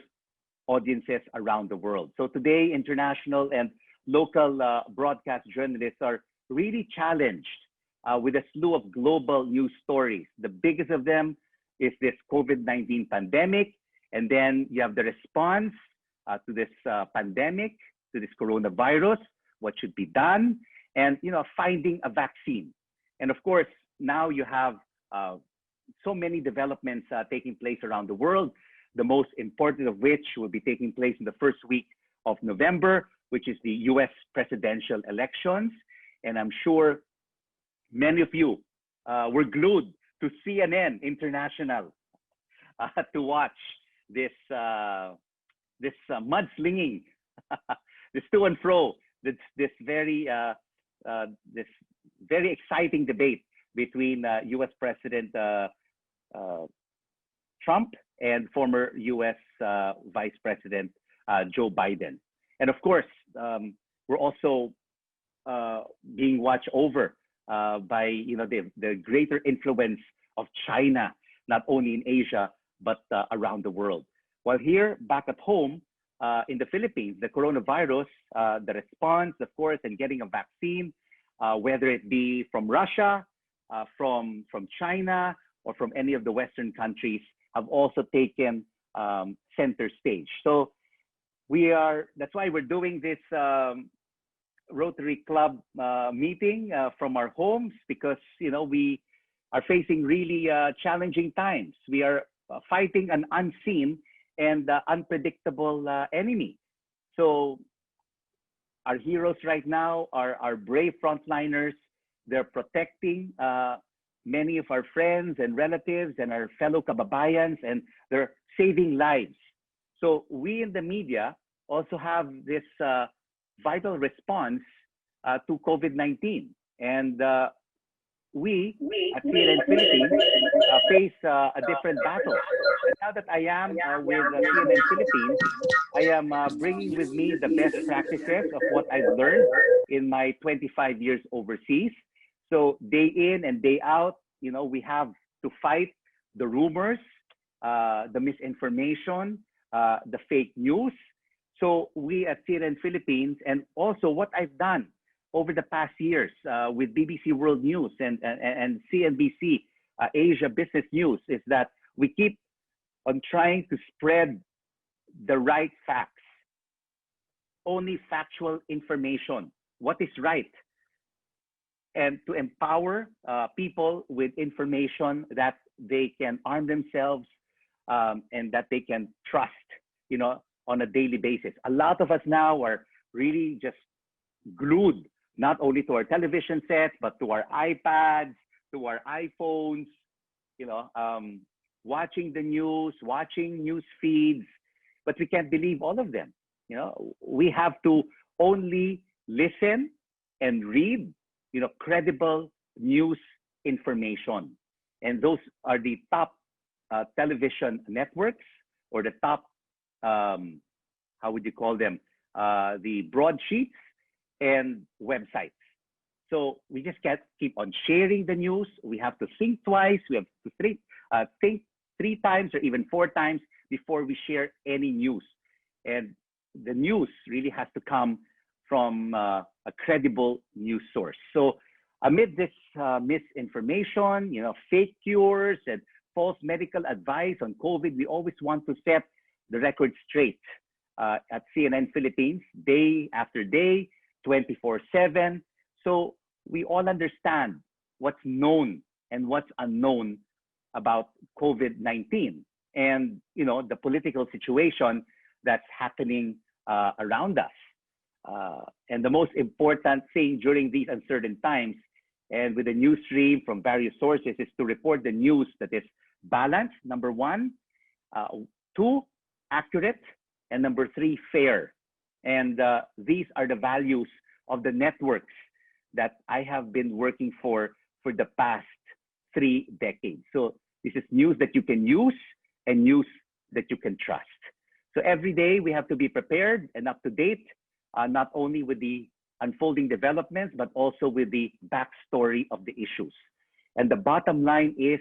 audiences around the world. So today, international and local broadcast journalists are really challenged with a slew of global news stories. The biggest of them is this COVID-19 pandemic, and then you have the response to this pandemic, to this coronavirus, what should be done, and finding a vaccine. And of course, now you have so many developments taking place around the world, the most important of which will be taking place in the first week of November, which is the US presidential elections. And I'm sure many of you were glued to CNN International to watch this mudslinging, this to and fro, this very exciting debate between U.S. President Trump and former U.S. Vice President Joe Biden. And of course, we're also being watched over by the greater influence of China, not only in Asia but around the world. While here back at home in the Philippines, the coronavirus, the response, of course, and getting a vaccine, whether it be from Russia, from China, or from any of the Western countries, have also taken center stage. So that's why we're doing this Rotary Club meeting from our homes, because we are facing really challenging times. We are fighting an unseen and unpredictable enemy. So our heroes right now are our brave frontliners. They're protecting many of our friends and relatives and our fellow kababayans, and they're saving lives. So we in the media also have this vital response to COVID-19. And we at CNN Philippines face a different battle. And now that I am with CNN Philippines, I am bringing with me the best practices of what I've learned in my 25 years overseas. So day in and day out, we have to fight the rumors, the misinformation, the fake news. So we at CNN Philippines, and also what I've done over the past years with BBC World News and CNBC Asia Business News, is that we keep on trying to spread the right facts, only factual information, what is right, and to empower people with information that they can arm themselves and that they can trust, on a daily basis. A lot of us now are really just glued not only to our television sets, but to our iPads, to our iPhones, watching the news, watching news feeds, but we can't believe all of them. We have to only listen and read, credible news information. And those are the top television networks, or the top, how would you call them? The broadsheets and websites. So we just can't keep on sharing the news. We have to think twice. We have to think three times or even four times before we share any news. And the news really has to come from a credible news source. So amid this misinformation, fake cures and false medical advice on COVID, we always want to set the record straight at CNN Philippines, day after day, 24/7. So we all understand what's known and what's unknown about COVID-19 and the political situation that's happening around us. And the most important thing during these uncertain times, and with the news stream from various sources, is to report the news that is balanced, number one, two, accurate, and number three, fair. And these are the values of the networks that I have been working for the past 3 decades. So this is news that you can use and news that you can trust. So every day we have to be prepared and up to date, not only with the unfolding developments, but also with the backstory of the issues. And the bottom line is,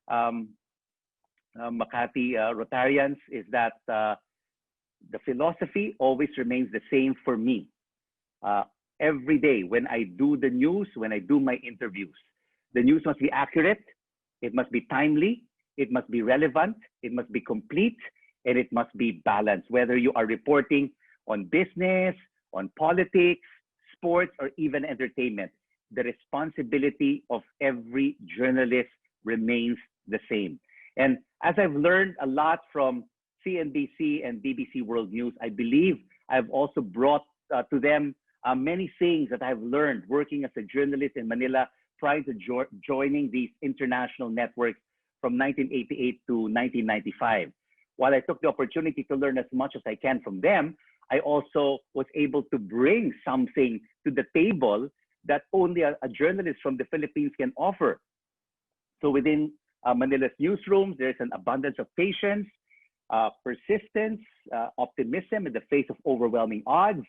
Makati Rotarians, is that the philosophy always remains the same for me. Every day when I do the news, when I do my interviews, the news must be accurate, it must be timely, it must be relevant, it must be complete, and it must be balanced. Whether you are reporting on business, on politics, sports, or even entertainment, the responsibility of every journalist remains the same. And as I've learned a lot from CNBC and BBC World News, I believe I've also brought to them many things that I've learned working as a journalist in Manila prior to joining these international networks from 1988 to 1995. While I took the opportunity to learn as much as I can from them, I also was able to bring something to the table that only a journalist from the Philippines can offer. So within Manila's newsrooms, there's an abundance of patience, persistence, optimism in the face of overwhelming odds,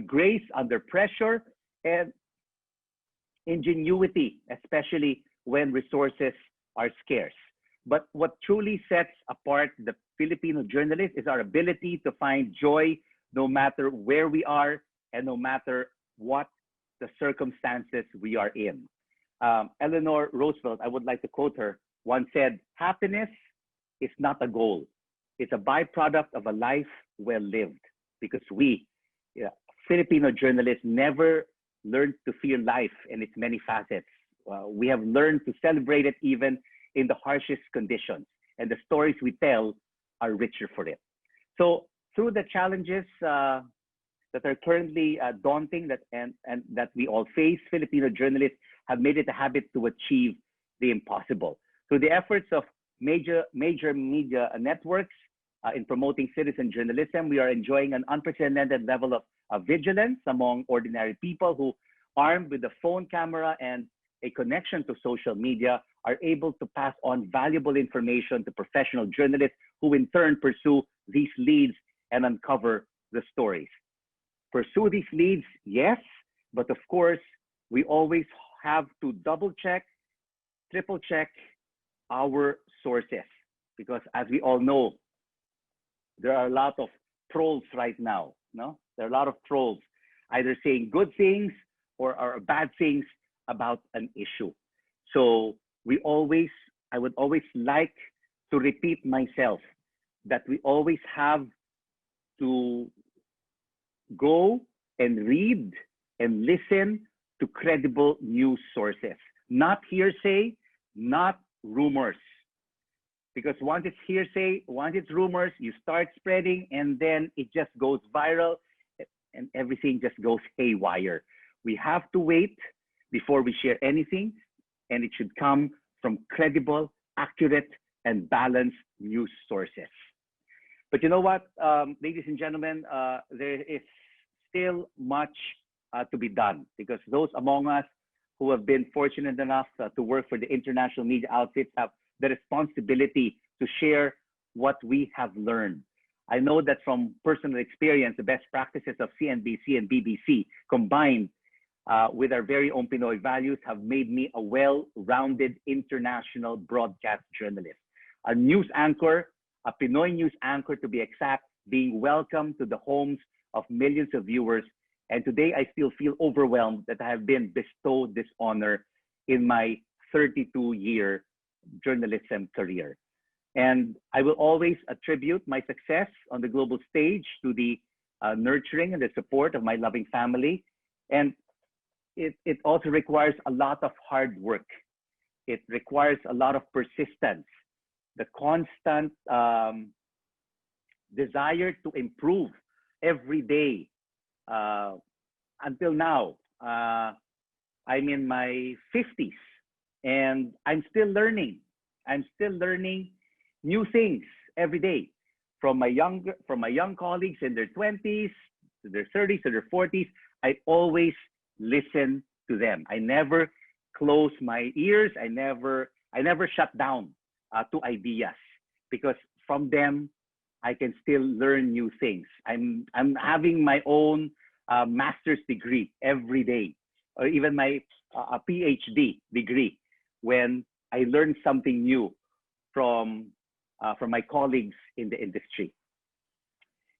grace under pressure, and ingenuity, especially when resources are scarce. But what truly sets apart the Filipino journalist is our ability to find joy no matter where we are and no matter what the circumstances we are in. Eleanor Roosevelt, I would like to quote her, once said, "Happiness is not a goal. It's a byproduct of a life well lived." Because we, Filipino journalists, never learned to feel life in its many facets. We have learned to celebrate it even in the harshest conditions. And the stories we tell are richer for it. So through the challenges that are currently daunting and that we all face, Filipino journalists have made it a habit to achieve the impossible. Through the efforts of major media networks in promoting citizen journalism, we are enjoying an unprecedented level of vigilance among ordinary people who, armed with a phone camera and a connection to social media, are able to pass on valuable information to professional journalists who in turn pursue these leads and uncover the stories. Pursue these leads, yes, but of course, we always have to double check, triple check our sources, because as we all know, there are a lot of trolls right now. No, there are a lot of trolls either saying good things or bad things about an issue. So I would always like to repeat myself that we always have to go and read and listen to credible news sources, not hearsay, not rumors. Because once it's hearsay, once it's rumors, you start spreading and then it just goes viral and everything just goes haywire. We have to wait before we share anything, and it should come from credible, accurate, and balanced news sources. But you know what, ladies and gentlemen, there is still much to be done, because those among us who have been fortunate enough to work for the international media outfits have the responsibility to share what we have learned. I know that from personal experience, the best practices of CNBC and BBC combined with our very own Pinoy values have made me a well-rounded international broadcast journalist. A news anchor, a Pinoy news anchor to be exact, being welcomed to the homes of millions of viewers. And today I still feel overwhelmed that I have been bestowed this honor in my 32-year journalism career. And I will always attribute my success on the global stage to the nurturing and the support of my loving family. And it also requires a lot of hard work. It requires a lot of persistence, the constant desire to improve every day. Until now, I'm in my 50s and I'm still learning. I'm still learning new things every day from my young colleagues in their 20s, to their 30s, to their 40s. I always listen to them. I never close my ears. I never shut down to ideas, because from them I can still learn new things. I'm having my own master's degree every day, or even my PhD degree, when I learned something new from my colleagues in the industry.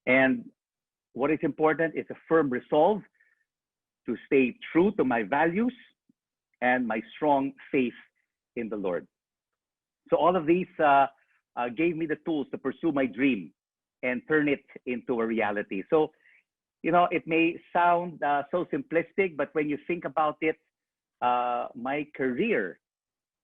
And what is important is a firm resolve to stay true to my values and my strong faith in the Lord. So all of these gave me the tools to pursue my dream and turn it into a reality. So, you know, it may sound so simplistic, but when you think about it, my career,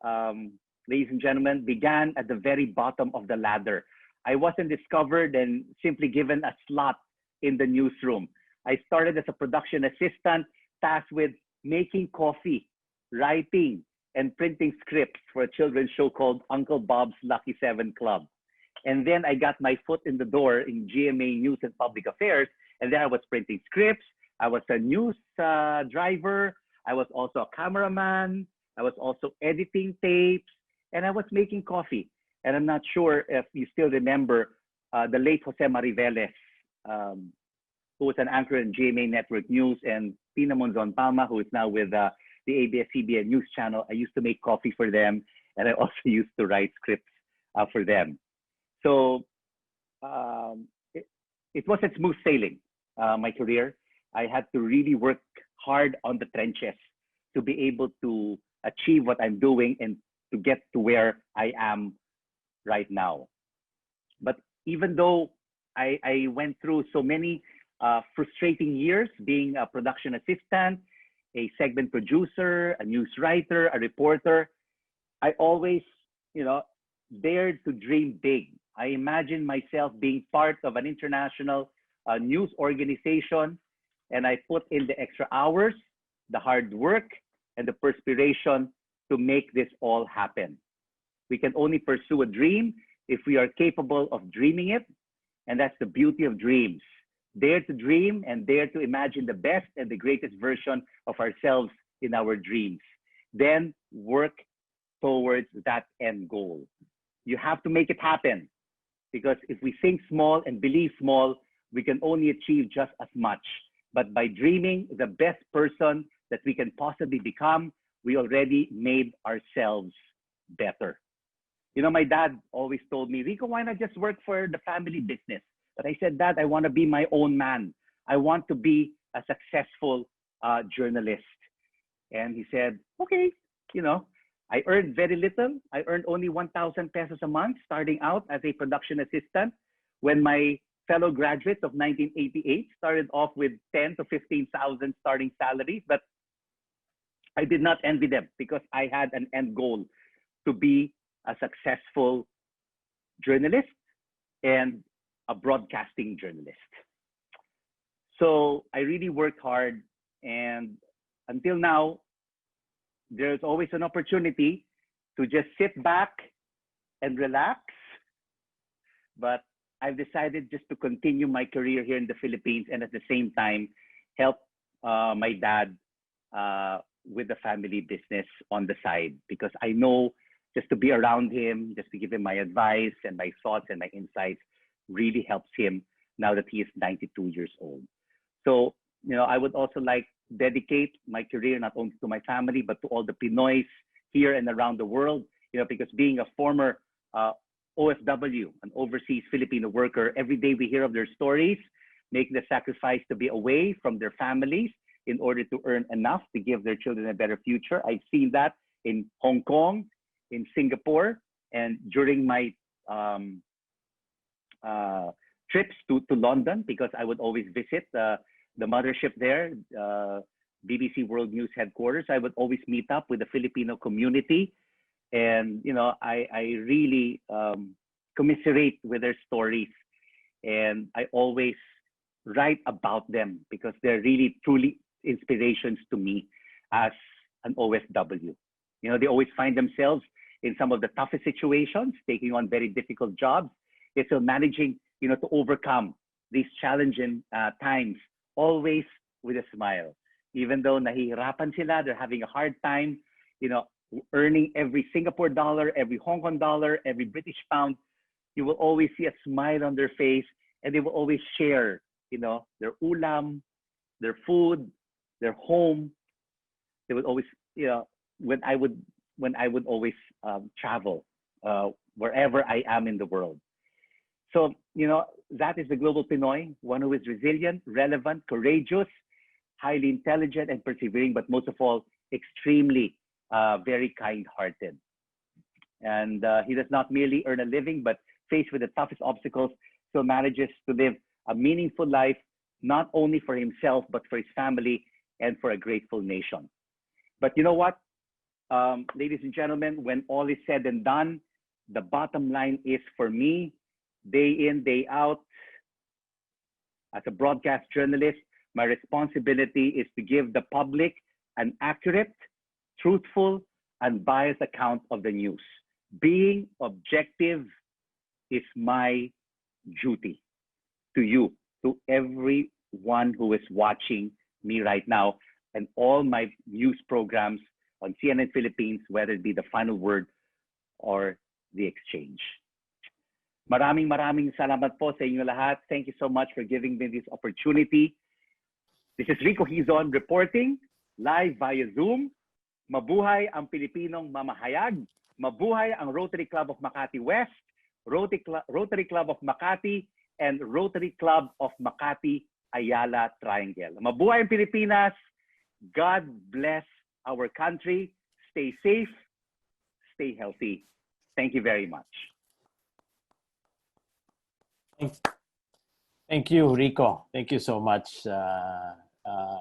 ladies and gentlemen, began at the very bottom of the ladder. I wasn't discovered and simply given a slot in the newsroom. I started as a production assistant tasked with making coffee, writing, and printing scripts for a children's show called Uncle Bob's Lucky 7 Club. And then I got my foot in the door in GMA News and Public Affairs. And then I was printing scripts. I was a news driver. I was also a cameraman. I was also editing tapes. And I was making coffee. And I'm not sure if you still remember the late Jose Mariveles, who was an anchor in GMA Network News, and Tina Monzon Palma, who is now with the ABS-CBN News Channel. I used to make coffee for them, and I also used to write scripts for them. So it wasn't smooth sailing, my career. I had to really work hard on the trenches to be able to achieve what I'm doing and to get to where I am right now. But even though I went through so many frustrating years being a production assistant, a segment producer, a news writer, a reporter, I always, you know, dared to dream big. I imagined myself being part of an international news organization, and I put in the extra hours, the hard work, and the perspiration to make this all happen. We can only pursue a dream if we are capable of dreaming it, and that's the beauty of dreams. Dare to dream and dare to imagine the best and the greatest version of ourselves in our dreams. Then work towards that end goal. You have to make it happen, because if we think small and believe small, we can only achieve just as much. But by dreaming the best person that we can possibly become, we already made ourselves better. You know, my dad always told me, Rico, why not just work for the family business? But I said, Dad, I want to be my own man. I want to be a successful journalist. And he said, okay, you know, I earned very little. I earned only 1,000 pesos a month starting out as a production assistant, when my fellow graduates of 1988 started off with 10 to 15,000 starting salaries. But I did not envy them, because I had an end goal to be a successful journalist and a broadcasting journalist. So I really worked hard, and until now, there's always an opportunity to just sit back and relax. But I've decided just to continue my career here in the Philippines, and at the same time help my dad with the family business on the side, because I know just to be around him, just to give him my advice and my thoughts and my insights really helps him now that he is 92 years old. So, you know, I would also like to dedicate my career not only to my family, but to all the Pinoys here and around the world, you know, because being a former OFW, an overseas Filipino worker, every day we hear of their stories, making the sacrifice to be away from their families in order to earn enough to give their children a better future. I've seen that in Hong Kong, in Singapore, and during my trips to London, because I would always visit the mothership there, BBC World News headquarters. I would always meet up with the Filipino community, and you know, I really commiserate with their stories, and I always write about them because they're really truly inspirations to me as an OFW. You know, they always find themselves in some of the toughest situations, taking on very difficult jobs. They're still managing, you know, to overcome these challenging times, always with a smile. Even though nahihirapan sila, they're having a hard time, you know, earning every Singapore dollar, every Hong Kong dollar, every British pound. You will always see a smile on their face, and they will always share, you know, their ulam, their food, their home. They would always, when I would always travel wherever I am in the world. So, that is the global Pinoy, one who is resilient, relevant, courageous, highly intelligent and persevering, but most of all, extremely very kind-hearted. And he does not merely earn a living, but faced with the toughest obstacles, still manages to live a meaningful life, not only for himself, but for his family and for a grateful nation. But you know what, ladies and gentlemen, when all is said and done, the bottom line is for me, day in, day out, as a broadcast journalist, my responsibility is to give the public an accurate, truthful, unbiased account of the news. Being objective is my duty to you, to everyone who is watching me right now, and all my news programs on CNN Philippines, whether it be The Final Word or The Exchange. Maraming salamat po sa inyo lahat. Thank you so much for giving me this opportunity. This is Rico Hizon reporting live via Zoom. Mabuhay ang Pilipinong mamahayag. Mabuhay ang Rotary Club of Makati West, Rotary Club of Makati, and Rotary Club of Makati Ayala Triangle. Mabuhay ang Pilipinas. God bless our country. Stay safe. Stay healthy. Thank you very much. Thank you, Rico. Thank you so much.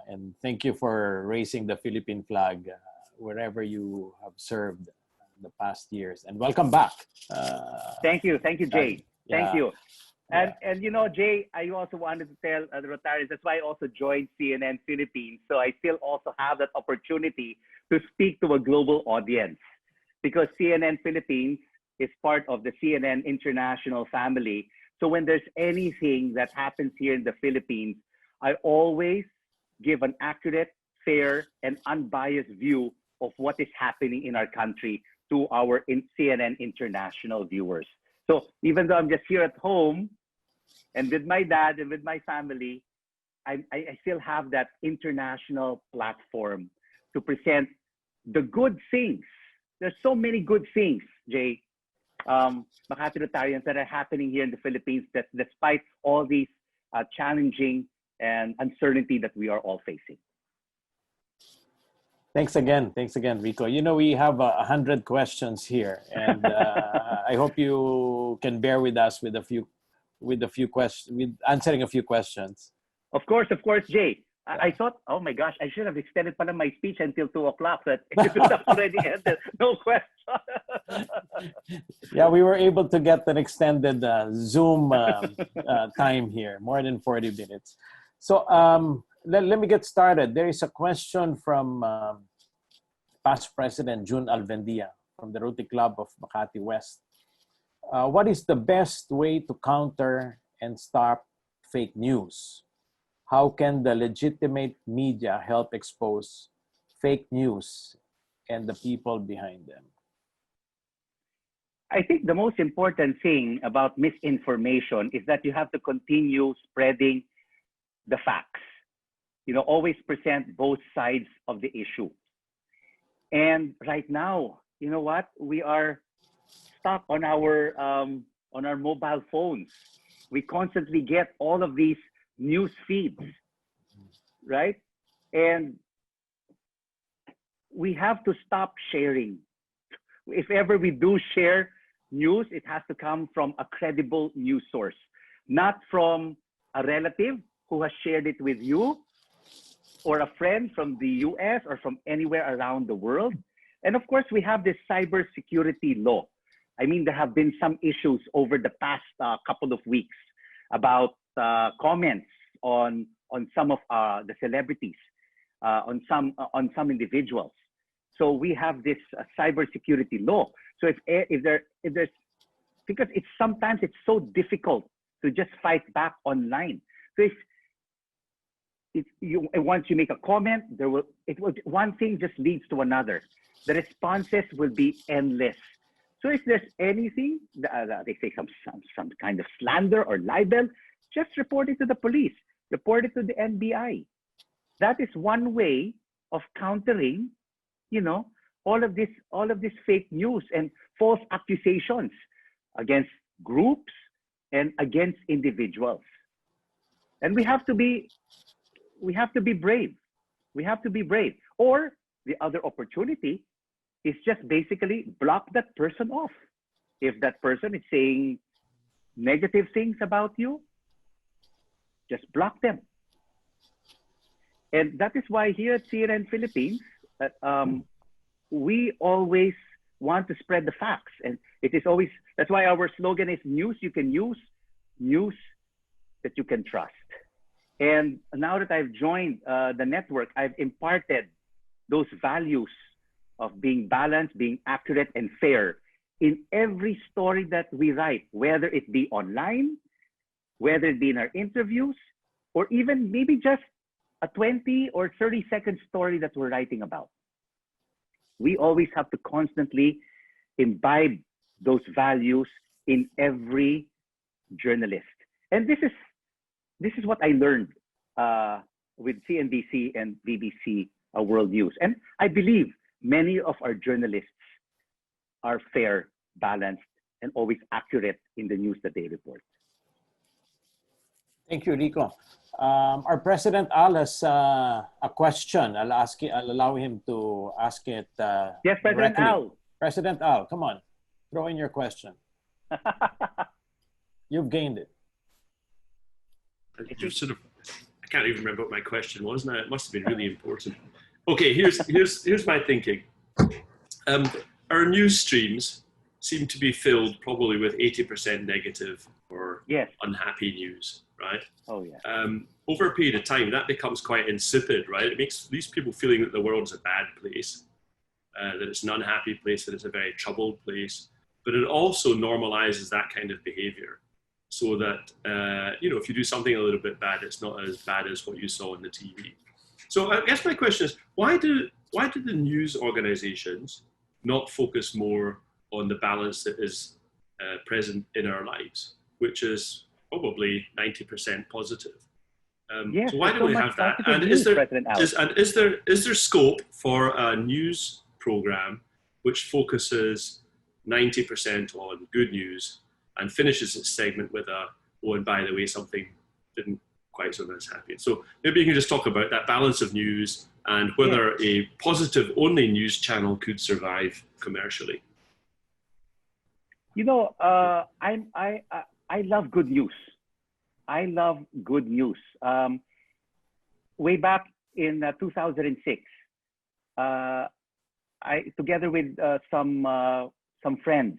And thank you for raising the Philippine flag wherever you have served the past years. And welcome back. Thank you, Jay. Thank you. And Yeah. Jay, I also wanted to tell the Rotarians, that's why I also joined CNN Philippines. So I still also have that opportunity to speak to a global audience, because CNN Philippines is part of the CNN International family. So when there's anything that happens here in the Philippines, I always give an accurate, fair, and unbiased view of what is happening in our country to our CNN International viewers. So even though I'm just here at home and with my dad and with my family, I still have that international platform to present the good things. There's so many good things, Jay, Makati Rotarians, that are happening here in the Philippines, that despite all these challenging and uncertainty that we are all facing. Thanks again, Rico. We have 100 questions here, and I hope you can bear with us with answering a few questions. Of course, Jay. I thought, oh my gosh, I should have extended my speech until 2 o'clock. That it would have already ended. No question. Yeah, we were able to get an extended Zoom time here, more than 40 minutes. So let me get started. There is a question from past President June Alvendia from the Rotary Club of Makati West. What is the best way to counter and stop fake news? How can the legitimate media help expose fake news and the people behind them? I think the most important thing about misinformation is that you have to continue spreading the facts. Always present both sides of the issue. And right now, you know what? We are stuck on our mobile phones. We constantly get all of these news feeds, right? And we have to stop sharing. If ever we do share news, it has to come from a credible news source, not from a relative who has shared it with you, or a friend from the US or from anywhere around the world. And of course, we have this cybersecurity law. I mean, there have been some issues over the past couple of weeks about comments on some of the celebrities, on some individuals. So we have this cybersecurity law. So if there's, because sometimes it's so difficult to just fight back online. So once you make a comment, one thing just leads to another. The responses will be endless. So if there's anything, they say some kind of slander or libel, just report it to the police, report it to the NBI. that is one way of countering, you know, all of this fake news and false accusations against groups and against individuals. And we have to be brave. We have to be brave. Or the other opportunity is just basically block that person off. If that person is saying negative things about you, just block them. And that is why here at CNN Philippines, we always want to spread the facts. And it is always, that's why our slogan is news you can use, news that you can trust. And now that I've joined the network, I've imparted those values of being balanced, being accurate and fair in every story that we write, whether it be online, whether it be in our interviews, or even maybe just a 20 or 30-second story that we're writing about. We always have to constantly imbibe those values in every journalist. And this is what I learned with CNBC and BBC World News. And I believe many of our journalists are fair, balanced, and always accurate in the news that they report. Thank you, Rico. Our President Al has a question. I'll allow him to ask it yes, President directly. Al. President Al, come on. Throw in your question. You've gained it. I can't even remember what my question was now. It must have been really important. Okay, here's my thinking. Our news streams seem to be filled probably with 80% negative or unhappy news, right? Oh yeah. Over a period of time, that becomes quite insipid, right? It makes these people feeling that the world is a bad place, that it's an unhappy place, that it's a very troubled place. But it also normalizes that kind of behavior, so that you know, if you do something a little bit bad, it's not as bad as what you saw on the TV. So I guess my question is, why do the news organizations not focus more on the balance that is present in our lives, which is probably 90% positive? Yes, so why don't we have that? And is there scope for a news program which focuses 90% on good news and finishes its segment with a, oh, and by the way, something didn't quite so nice happen? So maybe you can just talk about that balance of news and whether a positive only news channel could survive commercially. You know, I love good news. I love good news. Way back in 2006, together with some friends,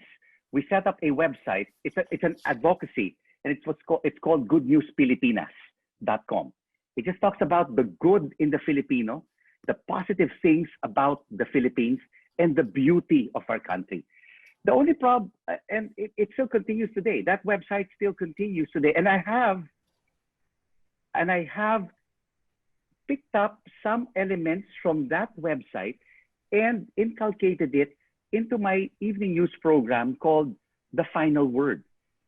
we set up a website. It's an advocacy, and it's called goodnewspilipinas.com. It just talks about the good in the Filipino, the positive things about the Philippines, and the beauty of our country. The only problem, and it still continues today. That website still continues today, and I have picked up some elements from that website and inculcated it into my evening news program called The Final Word.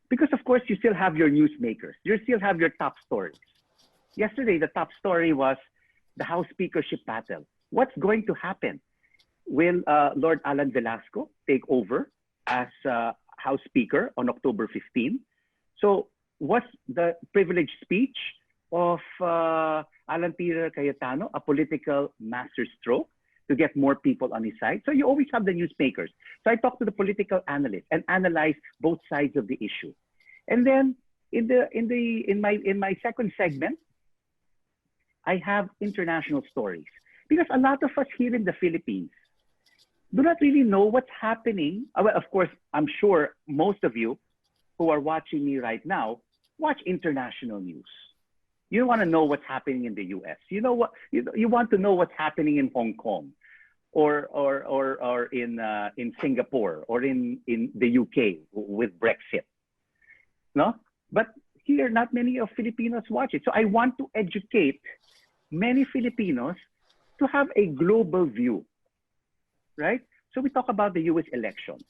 Because of course, you still have your newsmakers. You still have your top stories. Yesterday, the top story was the House Speakership battle. What's going to happen? Will Lord Alan Velasco take over as House Speaker on October 15? So what's the privileged speech of Alan Peter Cayetano, a political masterstroke to get more people on his side? So you always have the newsmakers. So I talk to the political analysts and analyze both sides of the issue. And then in my second segment, I have international stories, because a lot of us here in the Philippines do not really know what's happening. Well, of course, I'm sure most of you who are watching me right now watch international news. You want to know what's happening in the US. You know what you want to know what's happening in Hong Kong, or in Singapore, or in the UK with Brexit. No, but here not many of Filipinos watch it. So I want to educate many Filipinos to have a global view, right? So we talk about the US elections.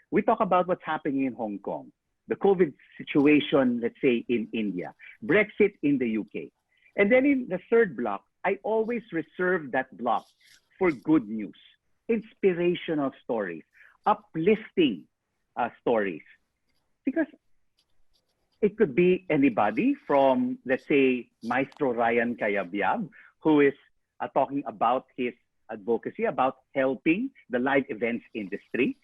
We talk about what's happening in Hong Kong, the COVID situation, let's say in India, Brexit in the UK. And then in the third block, I always reserve that block for good news, inspirational stories, uplifting stories. Because it could be anybody from, let's say, Maestro Ryan Cayabyab, who is talking about his advocacy, about helping the live events industry,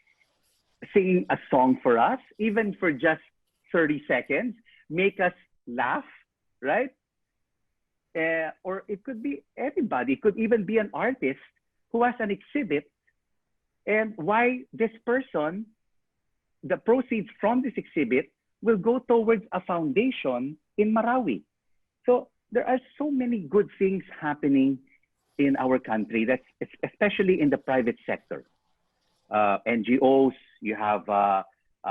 singing a song for us, even for just 30 seconds, make us laugh, right? Or it could be anybody. It could even be an artist who has an exhibit, and why this person, the proceeds from this exhibit will go towards a foundation in Marawi. So there are so many good things happening in our country, that's especially in the private sector. NGOs, you have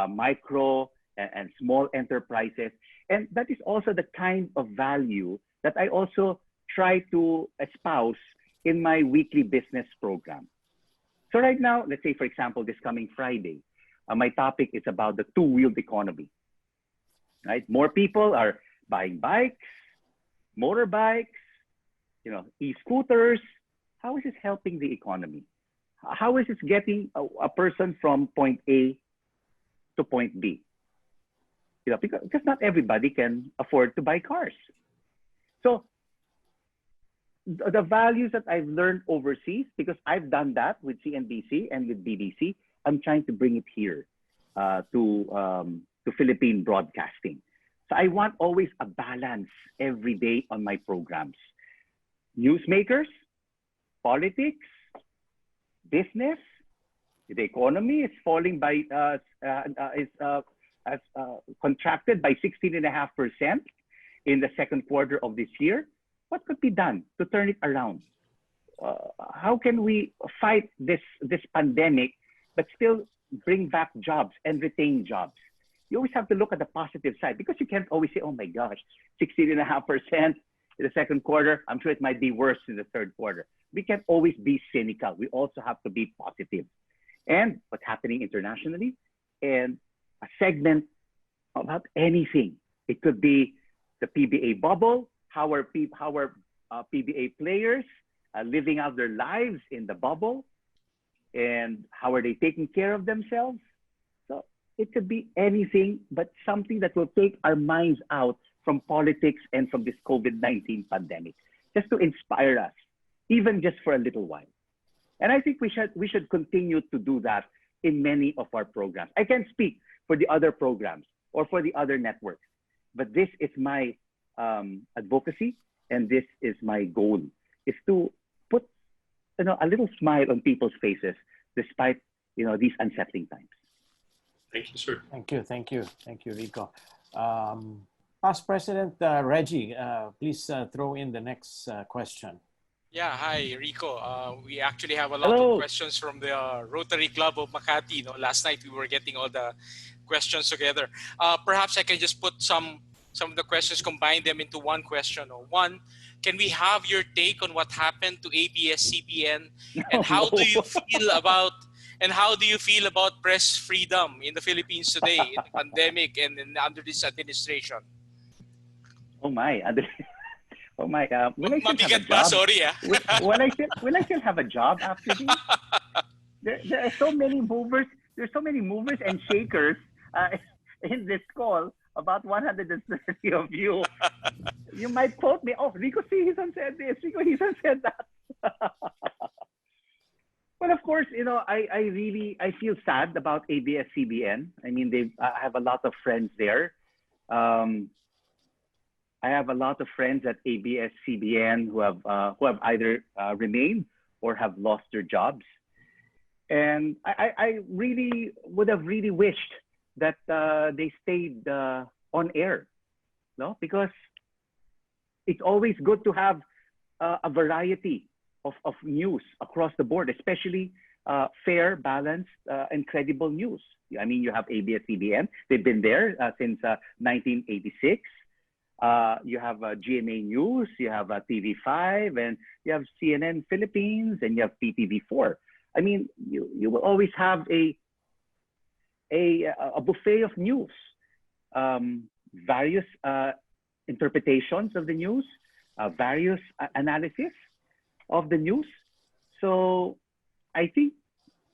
micro and small enterprises. And that is also the kind of value that I also try to espouse in my weekly business program. So right now, let's say, for example, this coming Friday, my topic is about the two-wheeled economy, right? More people are buying bikes, motorbikes, e-scooters. How is this helping the economy? How is this getting a person from point A to point B? Because not everybody can afford to buy cars. So the values that I've learned overseas, because I've done that with CNBC and with BBC, I'm trying to bring it here to Philippine broadcasting. So I want always a balance every day on my programs. Newsmakers, politics, business, the economy is falling by, contracted by 16.5% in the second quarter of this year. What could be done to turn it around? How can we fight this pandemic, but still bring back jobs and retain jobs? You always have to look at the positive side, because you can't always say, oh my gosh, 16.5% in the second quarter. I'm sure it might be worse in the third quarter. We can't always be cynical. We also have to be positive. And what's happening internationally, and a segment about anything. It could be the PBA bubble, how are PBA players living out their lives in the bubble, and how are they taking care of themselves. So it could be anything, but something that will take our minds out from politics and from this COVID-19 pandemic, just to inspire us, even just for a little while. And I think we should continue to do that in many of our programs. I can't speak for the other programs or for the other networks, but this is my advocacy, and this is my goal, is to put a little smile on people's faces despite these unsettling times. Thank you, sir. Thank you, Rico. Past President Reggie, please throw in the next question. Yeah, hi, Rico. We actually have a lot of questions from the Rotary Club of Makati. Last night we were getting all the questions together. Perhaps I can just put some of the questions, combine them into one question. One, can we have your take on what happened to ABS-CBN, and how do you feel about press freedom in the Philippines today, in the pandemic and under this administration? Oh my, oh my, will I still have a Mabigat ba? job? Sorry, Will I still have a job after this? There are so many movers. There's so many movers and shakers in this call. About 130 of you. You might quote me. Oh, Rico Hizon said this. Rico Hizon said that. Well, of course, I feel sad about ABS-CBN. I mean, I have a lot of friends there. I have a lot of friends at ABS-CBN who have either remained or have lost their jobs. And I really would have really wished that they stayed on air, because it's always good to have a variety of news across the board, especially fair, balanced, and credible news. I mean, you have ABS-CBN. They've been there since 1986. You have GMA News, you have TV5, and you have CNN Philippines, and you have PTV4. I mean, you will always have a buffet of news, various interpretations of the news, various analysis of the news. So I think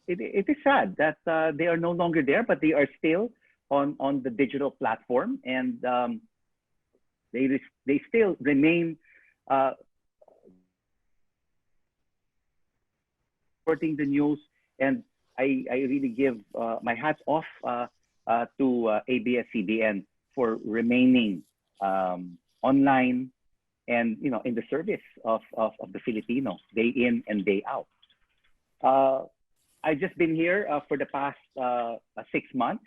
it is sad that they are no longer there, but they are still on the digital platform, and they still remain reporting the news. And I really give my hats off to ABS-CBN for remaining online and in the service of the Filipino day in and day out. I've just been here for the past 6 months.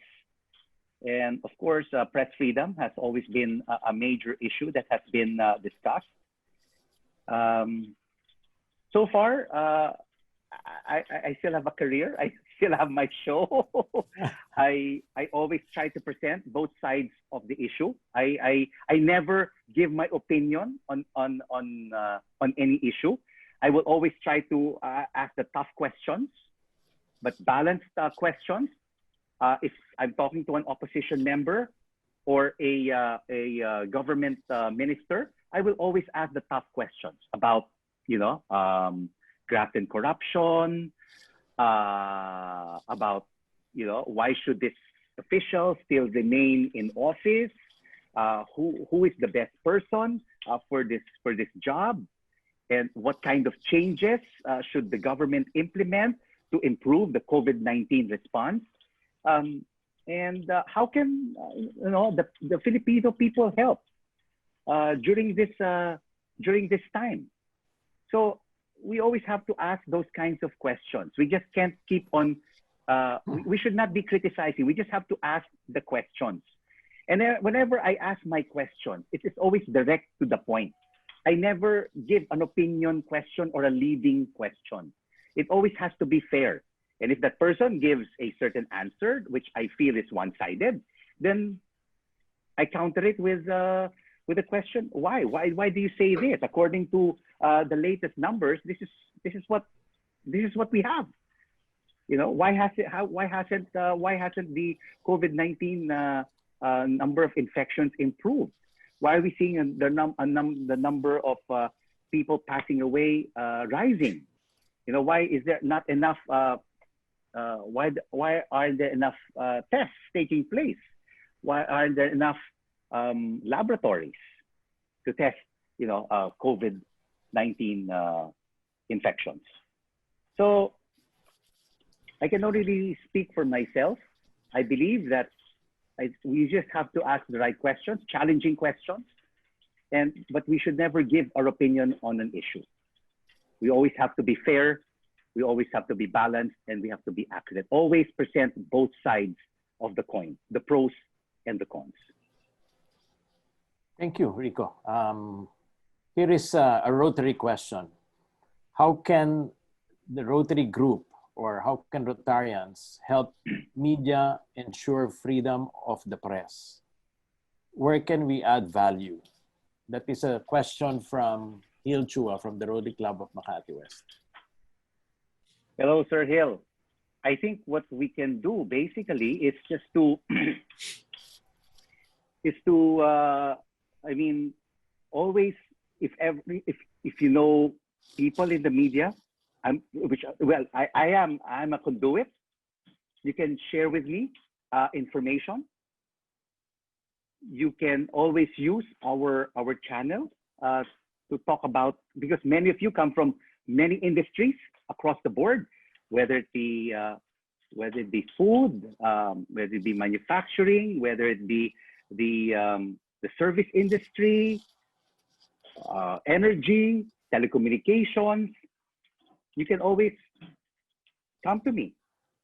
And of course, press freedom has always been a major issue that has been discussed. So far, I still have a career. I still have my show. I always try to present both sides of the issue. I never give my opinion on any issue. I will always try to ask the tough questions, but balanced questions. If I'm talking to an opposition member or a government minister, I will always ask the tough questions about, graft and corruption, about, why should this official still remain in office? Who is the best person for this job? And what kind of changes should the government implement to improve the COVID-19 response? And how can the Filipino people help during this time? So we always have to ask those kinds of questions. We just can't keep on. We should not be criticizing. We just have to ask the questions. And whenever I ask my questions, it is always direct to the point. I never give an opinion question or a leading question. It always has to be fair. And if that person gives a certain answer, which I feel is one-sided, then I counter it with a question: Why? Why do you say this? According to the latest numbers, this is what we have. Why hasn't the COVID-19 number of infections improved? Why are we seeing the number of people passing away rising? Why is there not enough? Why aren't there enough tests taking place? Why aren't there enough laboratories to test, COVID-19 infections? So I can only speak for myself. I believe that we just have to ask the right questions, challenging questions, but we should never give our opinion on an issue. We always have to be fair. We always have to be balanced, and we have to be accurate. Always present both sides of the coin, the pros and the cons. Thank you, Rico. Here is a Rotary question. How can the Rotary Group, or how can Rotarians help media ensure freedom of the press? Where can we add value? That is a question from Hill Chua from the Rotary Club of Makati West. Hello, Sir Hill. I think what we can do basically is just to, always, if you know people in the media, I'm a conduit. You can share with me information. You can always use our channel to talk about, because many of you come from many industries across the board, whether it be food, whether it be manufacturing, whether it be the service industry, energy, telecommunications. You can always come to me.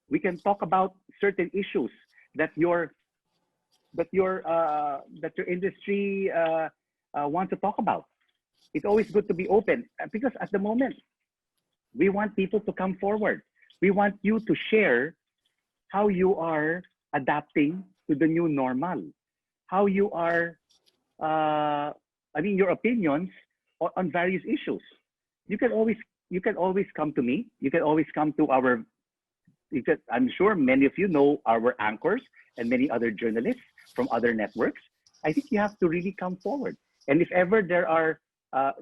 We can talk about certain issues that your industry wants to talk about. It's always good to be open, because at the moment, we want people to come forward. We want you to share how you are adapting to the new normal, how you are, your opinions on various issues. You can always come to me. You can always come to I'm sure many of you know our anchors and many other journalists from other networks. I think you have to really come forward. And if ever there are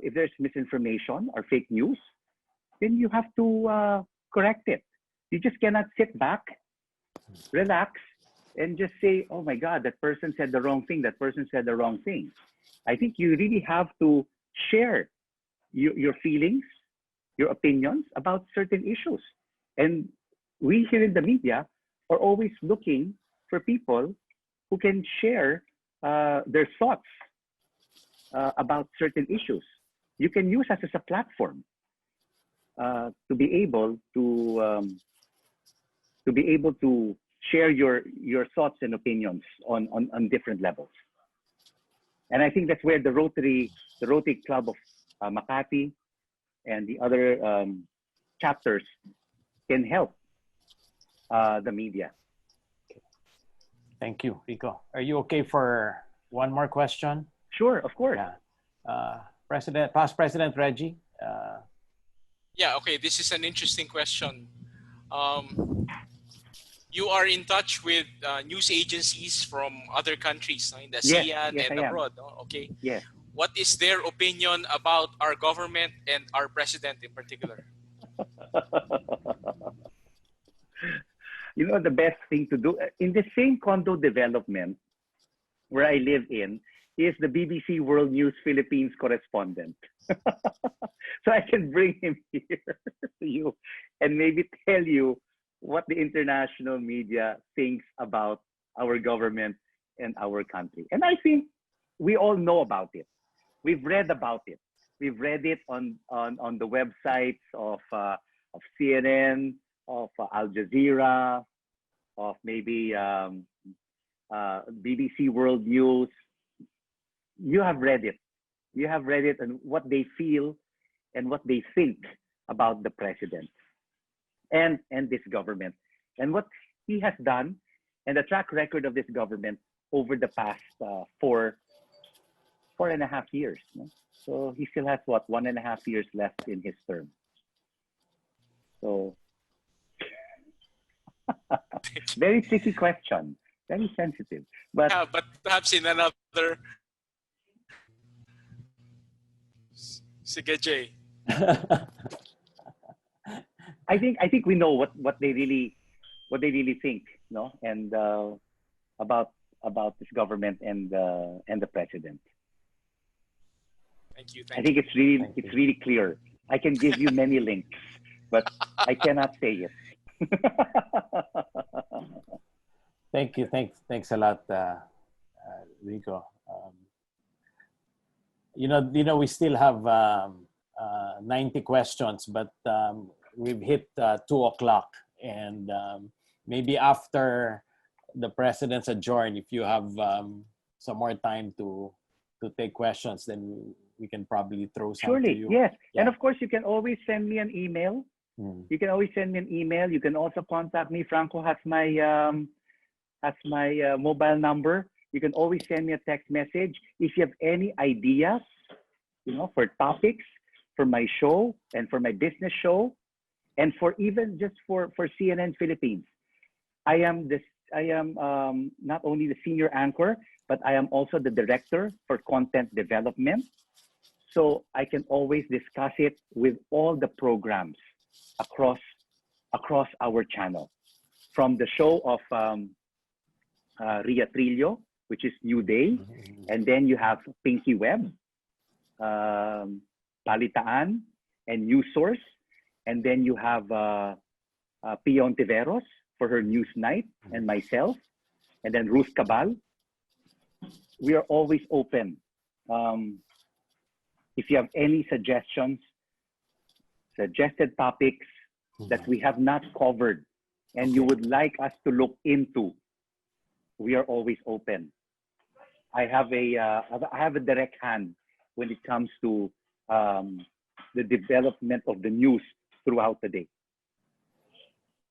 if there's misinformation or fake news, then you have to correct it. You just cannot sit back, relax, and just say, oh my God, that person said the wrong thing, that person said the wrong thing. I think you really have to share your feelings, your opinions about certain issues. And we here in the media are always looking for people who can share their thoughts about certain issues. You can use us as a platform to be able to share your thoughts and opinions on different levels. And I think that's where the Rotary Club of Makati and the other chapters can help the media. Thank you, Rico. Are you okay for one more question? Sure, of course. Yeah. Past President Reggie. Yeah, okay, this is an interesting question. You are in touch with news agencies from other countries in the ASEAN and abroad, okay? Yes. What is their opinion about our government and our president in particular? You know, the best thing to do, in the same condo development where I live in, is the BBC World News Philippines correspondent. So I can bring him here to you and maybe tell you what the international media thinks about our government and our country. And I think we all know about it. We've read about it. We've read it on the websites of CNN, of Al Jazeera, of maybe BBC World News. You have read it. You have read it and what they feel and what they think about the president and this government and what he has done and the track record of this government over the past 4.5 years. No? So he still has what, 1.5 years left in his term. So very tricky question, very sensitive. But yeah, but perhaps in another. Sige, Jay. I think we know what they really think, no, and about this government and the president. Thank you. I think it's really clear. I can give you many links, but I cannot say it. Thank you. Thanks a lot, Rico. You know, we still have 90 questions, but we've hit 2 o'clock, and maybe after the president's adjourn, if you have some more time to take questions, then we can probably throw some Surely, to you. yes. Yeah. And of course, you can always send me an email. You can always send me an email. You can also contact me. Franco has my mobile number. You can always send me a text message if you have any ideas, you know, for topics for my show and for my business show, and for even just for CNN Philippines. I am not only the senior anchor, but I am also the director for content development. So I can always discuss it with all the programs across our channel, from the show of Ria Trillo, which is New Day, and then you have Pinky Web, Palitaan, and News Source, and then you have Pion Tiveros for her News Night, and myself, and then Ruth Cabal. We are always open. If you have any suggestions, suggested topics that we have not covered and you would like us to look into, we are always open. I have a direct hand when it comes to the development of the news throughout the day.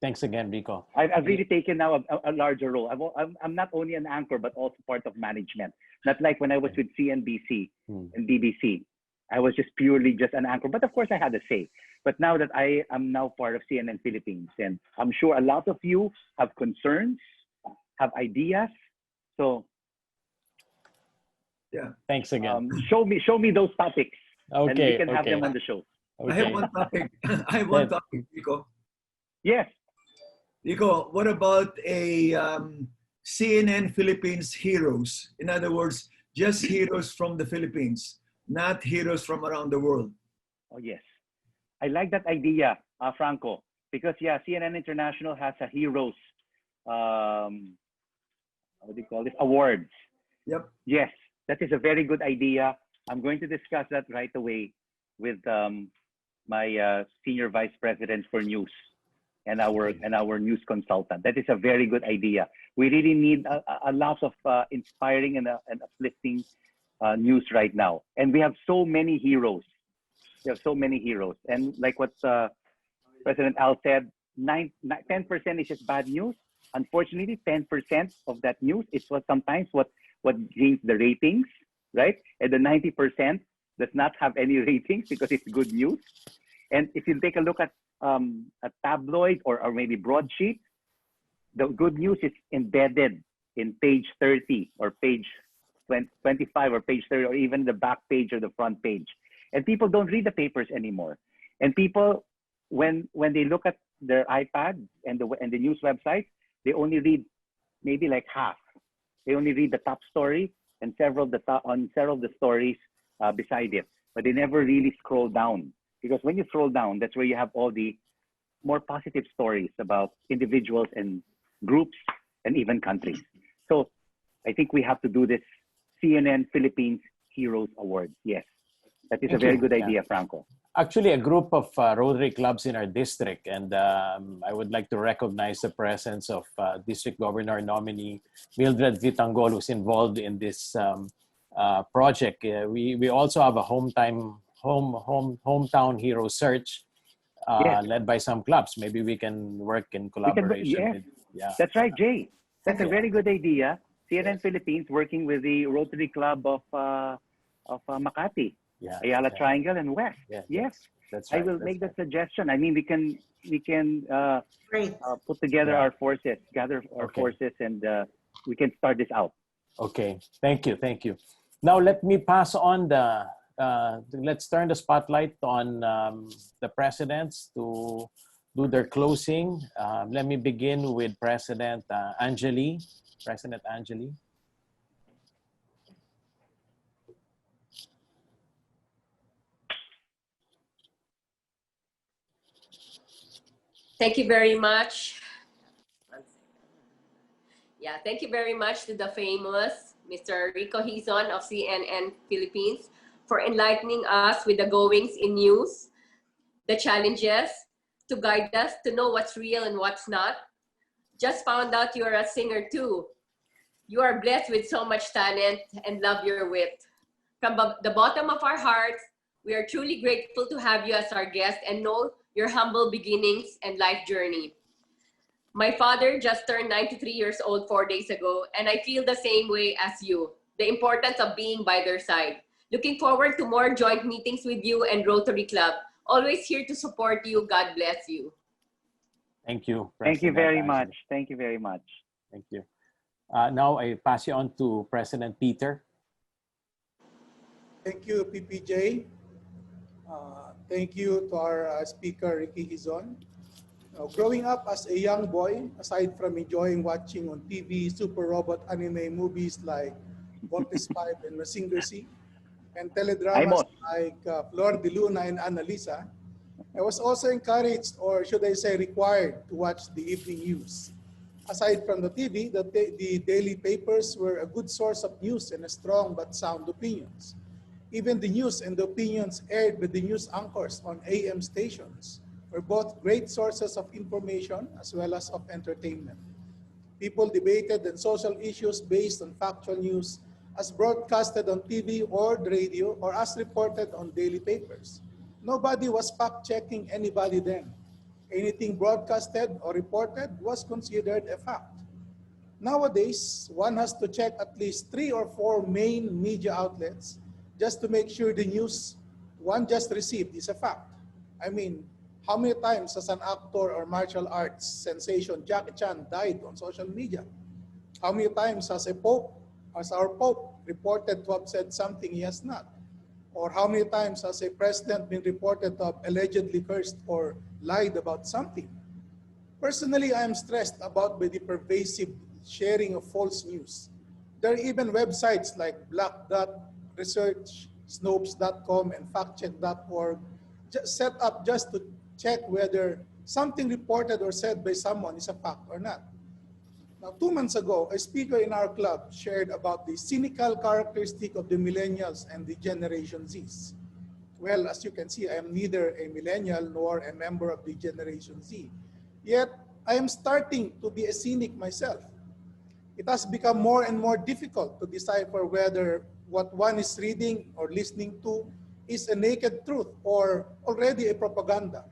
Thanks again, Rico. I've really taken now a larger role. I'm not only an anchor, but also part of management. Not like when I was with CNBC and BBC. I was just purely an anchor. But of course, I had a say. But now that I am now part of CNN Philippines, and I'm sure a lot of you have concerns, have ideas. So yeah, thanks again. Show me those topics. and we Okay, can have them okay, on the show. I have okay. one topic. I have one That, topic, Rico. Yes. Rico, what about a CNN Philippines heroes? In other words, just heroes from the Philippines, not heroes from around the world. Oh, yes. I like that idea, Franco, because yeah, CNN International has a heroes, what do you call this? Awards. Yep. Yes, that is a very good idea. I'm going to discuss that right away with my senior vice president for news and our news consultant. That is a very good idea. We really need a lot of inspiring and uplifting news right now, and we have so many heroes. We have so many heroes, and like what President Al said, 10% is just bad news. Unfortunately, 10% of that news is sometimes what gains the ratings, right? And the 90% does not have any ratings because it's good news. And if you take a look at a tabloid or maybe broadsheet, the good news is embedded in page 30 or page 25 or page 30 or even the back page or the front page. And people don't read the papers anymore. And people, when they look at their iPad and the news website, they only read maybe like half. They only read the top story and several of the stories beside it, but they never really scroll down. Because when you scroll down, that's where you have all the more positive stories about individuals and groups and even countries. So I think we have to do this CNN Philippines Heroes Award. Yes, that is a thank very you. good Yeah. idea, Franco. Actually, a group of Rotary clubs in our district, and I would like to recognize the presence of District Governor nominee Mildred Vitangol, who's involved in this project. We also have a hometown hero search Yes. led by some clubs. Maybe we can work in collaboration. Yes, With, yeah. that's right, Jay. That's a Okay. very good idea. CNN Philippines working with the Rotary Club of Makati, Yeah. Ayala Yeah. Triangle and West. Yeah, Yes, that's I right. will That's make right. that suggestion. I mean, we can Great. put together Yeah. our forces, gather our Okay. forces, and we can start this out. Okay, thank you, thank you. Now let me pass on let's turn the spotlight on the presidents to do their closing. Let me begin with President Angeli. President Angeli. Thank you very much. Yeah, thank you very much to the famous Mr. Rico Hizon of CNN Philippines for enlightening us with the goings in news, the challenges, to guide us to know what's real and what's not. Just found out you're a singer too. You are blessed with so much talent and love your wit. From the bottom of our hearts, we are truly grateful to have you as our guest and know your humble beginnings and life journey. My father just turned 93 years old 4 days ago, and I feel the same way as you. The importance of being by their side. Looking forward to more joint meetings with you and Rotary Club. Always here to support you. God bless you. Thank you, Thank you President very Angeli. much. Thank you very much. Thank you. Now I pass you on to President Peter. Thank you, PPJ. Thank you to our speaker, Ricky Hizon. Growing up as a young boy, aside from enjoying watching on TV super robot anime movies like Voltes 5 and Mazinger Z, and teledramas like Flor de Luna and Annalisa, I was also encouraged, or should I say required, to watch the evening news. Aside from the TV, the daily papers were a good source of news and a strong but sound opinions. Even the news and the opinions aired by the news anchors on AM stations were both great sources of information as well as of entertainment. People debated on social issues based on factual news as broadcasted on TV or the radio or as reported on daily papers. Nobody was fact-checking anybody then. Anything broadcasted or reported was considered a fact. Nowadays, one has to check at least 3 or 4 main media outlets just to make sure the news one just received is a fact. I mean, how many times has an actor or martial arts sensation Jackie Chan died on social media? How many times has our Pope reported to have said something he has not? Or how many times has a president been reported to have allegedly cursed or lied about something? Personally, I am stressed about by the pervasive sharing of false news. There are even websites like Black Dot Research, Snopes.com, and factcheck.org set up just to check whether something reported or said by someone is a fact or not. Now, 2 months ago, a speaker in our club shared about the cynical characteristic of the millennials and the Generation Zs. Well, as you can see, I am neither a millennial nor a member of the Generation Z. Yet, I am starting to be a cynic myself. It has become more and more difficult to decipher whether what one is reading or listening to is a naked truth or already a propaganda.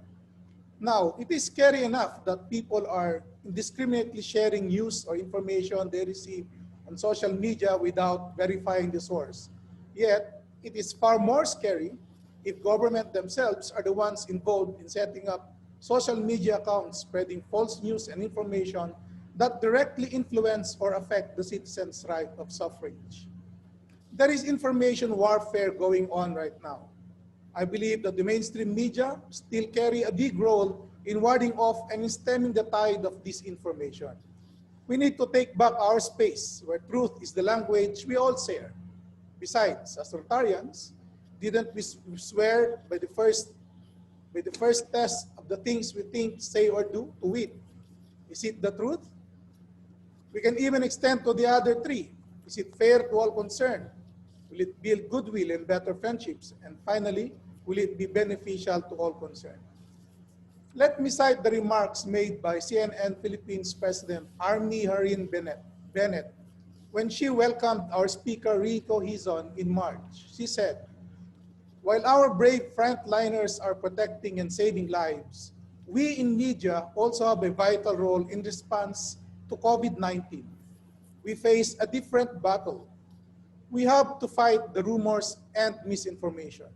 Now, it is scary enough that people are indiscriminately sharing news or information they receive on social media without verifying the source. Yet, it is far more scary if government themselves are the ones involved in setting up social media accounts spreading false news and information that directly influence or affect the citizens' right of suffrage. There is information warfare going on right now. I believe that the mainstream media still carry a big role in warding off and in stemming the tide of disinformation. We need to take back our space where truth is the language we all share. Besides, as Rotarians, didn't we swear by the first test of the things we think, say, or do to wit? Is it the truth? We can even extend to the other three. Is it fair to all concerned? Will it build goodwill and better friendships? And finally, will it be beneficial to all concerned? Let me cite the remarks made by CNN Philippines President Army Harin Bennett when she welcomed our speaker Rico Hizon in March. She said, "While our brave frontliners are protecting and saving lives, we in media also have a vital role in response to COVID-19. We face a different battle. We have to fight the rumors and misinformation.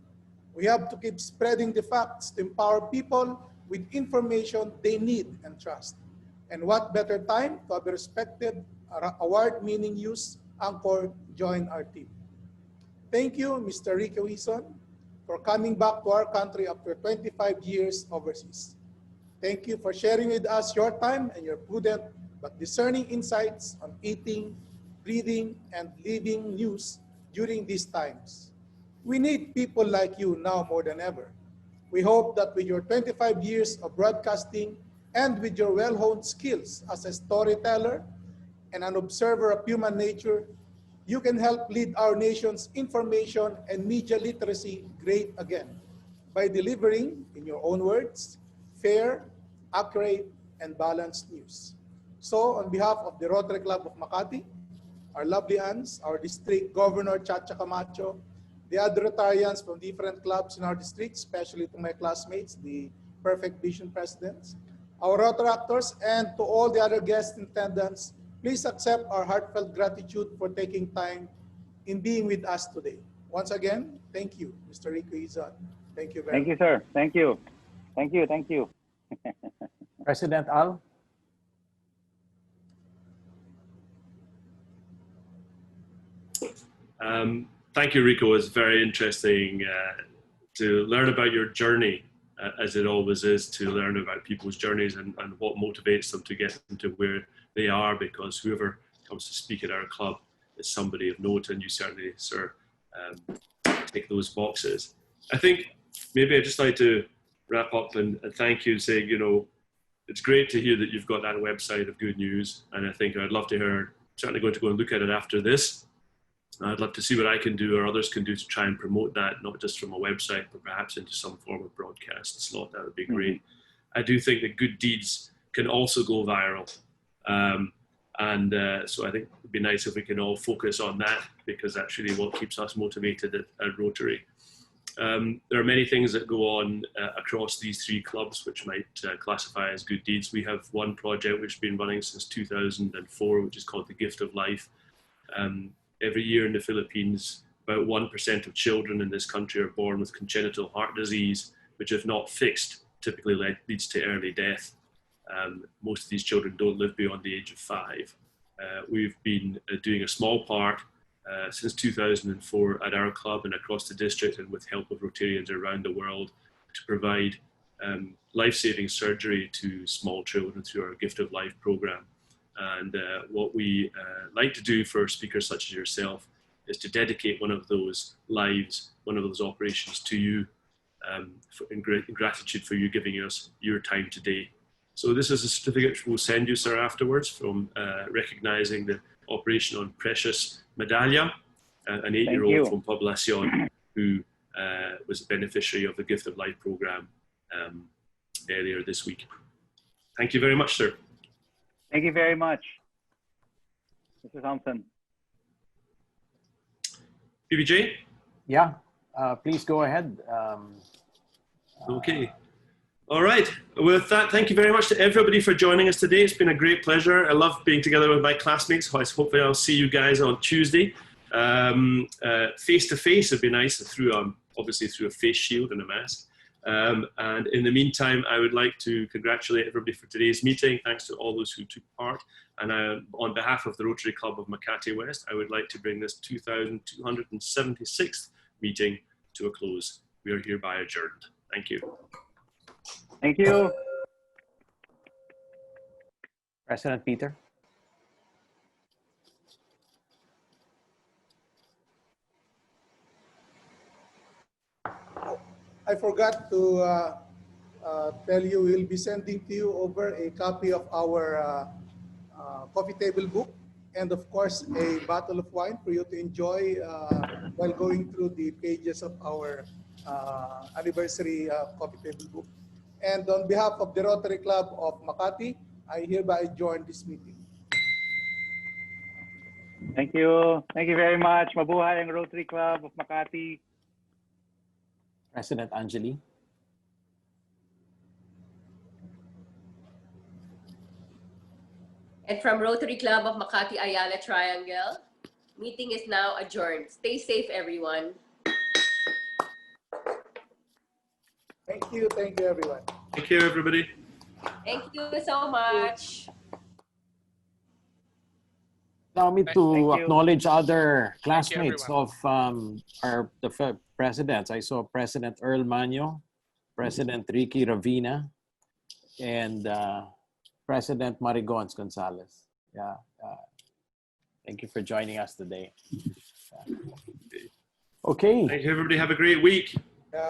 We have to keep spreading the facts to empower people with information they need and trust. And what better time to have a respected award-winning news anchor join our team." Thank you, Mr. Rico Hizon, for coming back to our country after 25 years overseas. Thank you for sharing with us your time and your prudent but discerning insights on eating, breathing, and living news during these times. We need people like you now more than ever. We hope that with your 25 years of broadcasting and with your well-honed skills as a storyteller and an observer of human nature, you can help lead our nation's information and media literacy great again by delivering, in your own words, fair, accurate, and balanced news. So, on behalf of the Rotary Club of Makati, our lovely aunts, our district governor, Chacha Camacho, the other Rotarians from different clubs in our district, especially to my classmates, the Perfect Vision presidents, our Rotaractors, and to all the other guests in attendance, please accept our heartfelt gratitude for taking time in being with us today. Once again, thank you, Mr. Rico Hizon. Thank you very much. Thank you, sir. Thank you. Thank you. Thank you. President Al? Thank you, Rico. It's very interesting to learn about your journey, as it always is, to learn about people's journeys and what motivates them to get them to where they are, because whoever comes to speak at our club is somebody of note, and you certainly, sir, tick those boxes. I think maybe I'd just like to wrap up and thank you, saying, you know, it's great to hear that you've got that website of good news, and I think I'd love to hear, certainly going to go and look at it after this. I'd love to see what I can do or others can do to try and promote that, not just from a website, but perhaps into some form of broadcast slot. That would be great. I do think that good deeds can also go viral. So I think it would be nice if we can all focus on that, because that's really what keeps us motivated at Rotary. There are many things that go on across these three clubs which might classify as good deeds. We have one project which has been running since 2004, which is called The Gift of Life. Every year in the Philippines, about 1% of children in this country are born with congenital heart disease, which if not fixed, typically leads to early death. Most of these children don't live beyond the age of 5. We've been doing a small part since 2004 at our club and across the district, and with help of Rotarians around the world, to provide life-saving surgery to small children through our Gift of Life program. And what we like to do for speakers such as yourself is to dedicate one of those lives, one of those operations to you, in gratitude for you giving us your time today. So this is a certificate we'll send you, sir, afterwards, from recognizing the operation on Precious Medalla, an 8-year-old from Poblacion who was a beneficiary of the Gift of Life program earlier this week. Thank you very much, sir. Thank you very much, Mr. Thompson. PBJ? Yeah, please go ahead. Okay. All right. With that, thank you very much to everybody for joining us today. It's been a great pleasure. I love being together with my classmates. Hopefully I'll see you guys on Tuesday. Face to face would be nice, obviously through a face shield and a mask. And in the meantime, I would like to congratulate everybody for today's meeting. Thanks to all those who took part. And on behalf of the Rotary Club of Makati West, I would like to bring this 2276th meeting to a close. We are hereby adjourned. Thank you. Thank you. President Peter. I forgot to tell you, we'll be sending to you over a copy of our coffee table book, and of course a bottle of wine for you to enjoy while going through the pages of our anniversary coffee table book. And on behalf of the Rotary Club of Makati, I hereby join this meeting. Thank you. Thank you very much. Mabuhay ang Rotary Club of Makati. President Angeli. And from Rotary Club of Makati Ayala Triangle, meeting is now adjourned. Stay safe, everyone. Thank you everyone. Take care, everybody. Thank you so much. Allow me to acknowledge other Thank you, classmates of the presidents. I saw President Earl Manyo, President Ricky Ravina, and President Marigons Gonzalez. Yeah. Thank you for joining us today. Okay. Thank you, everybody. Have a great week.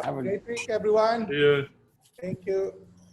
Have a great week, everyone. Yeah. Thank you.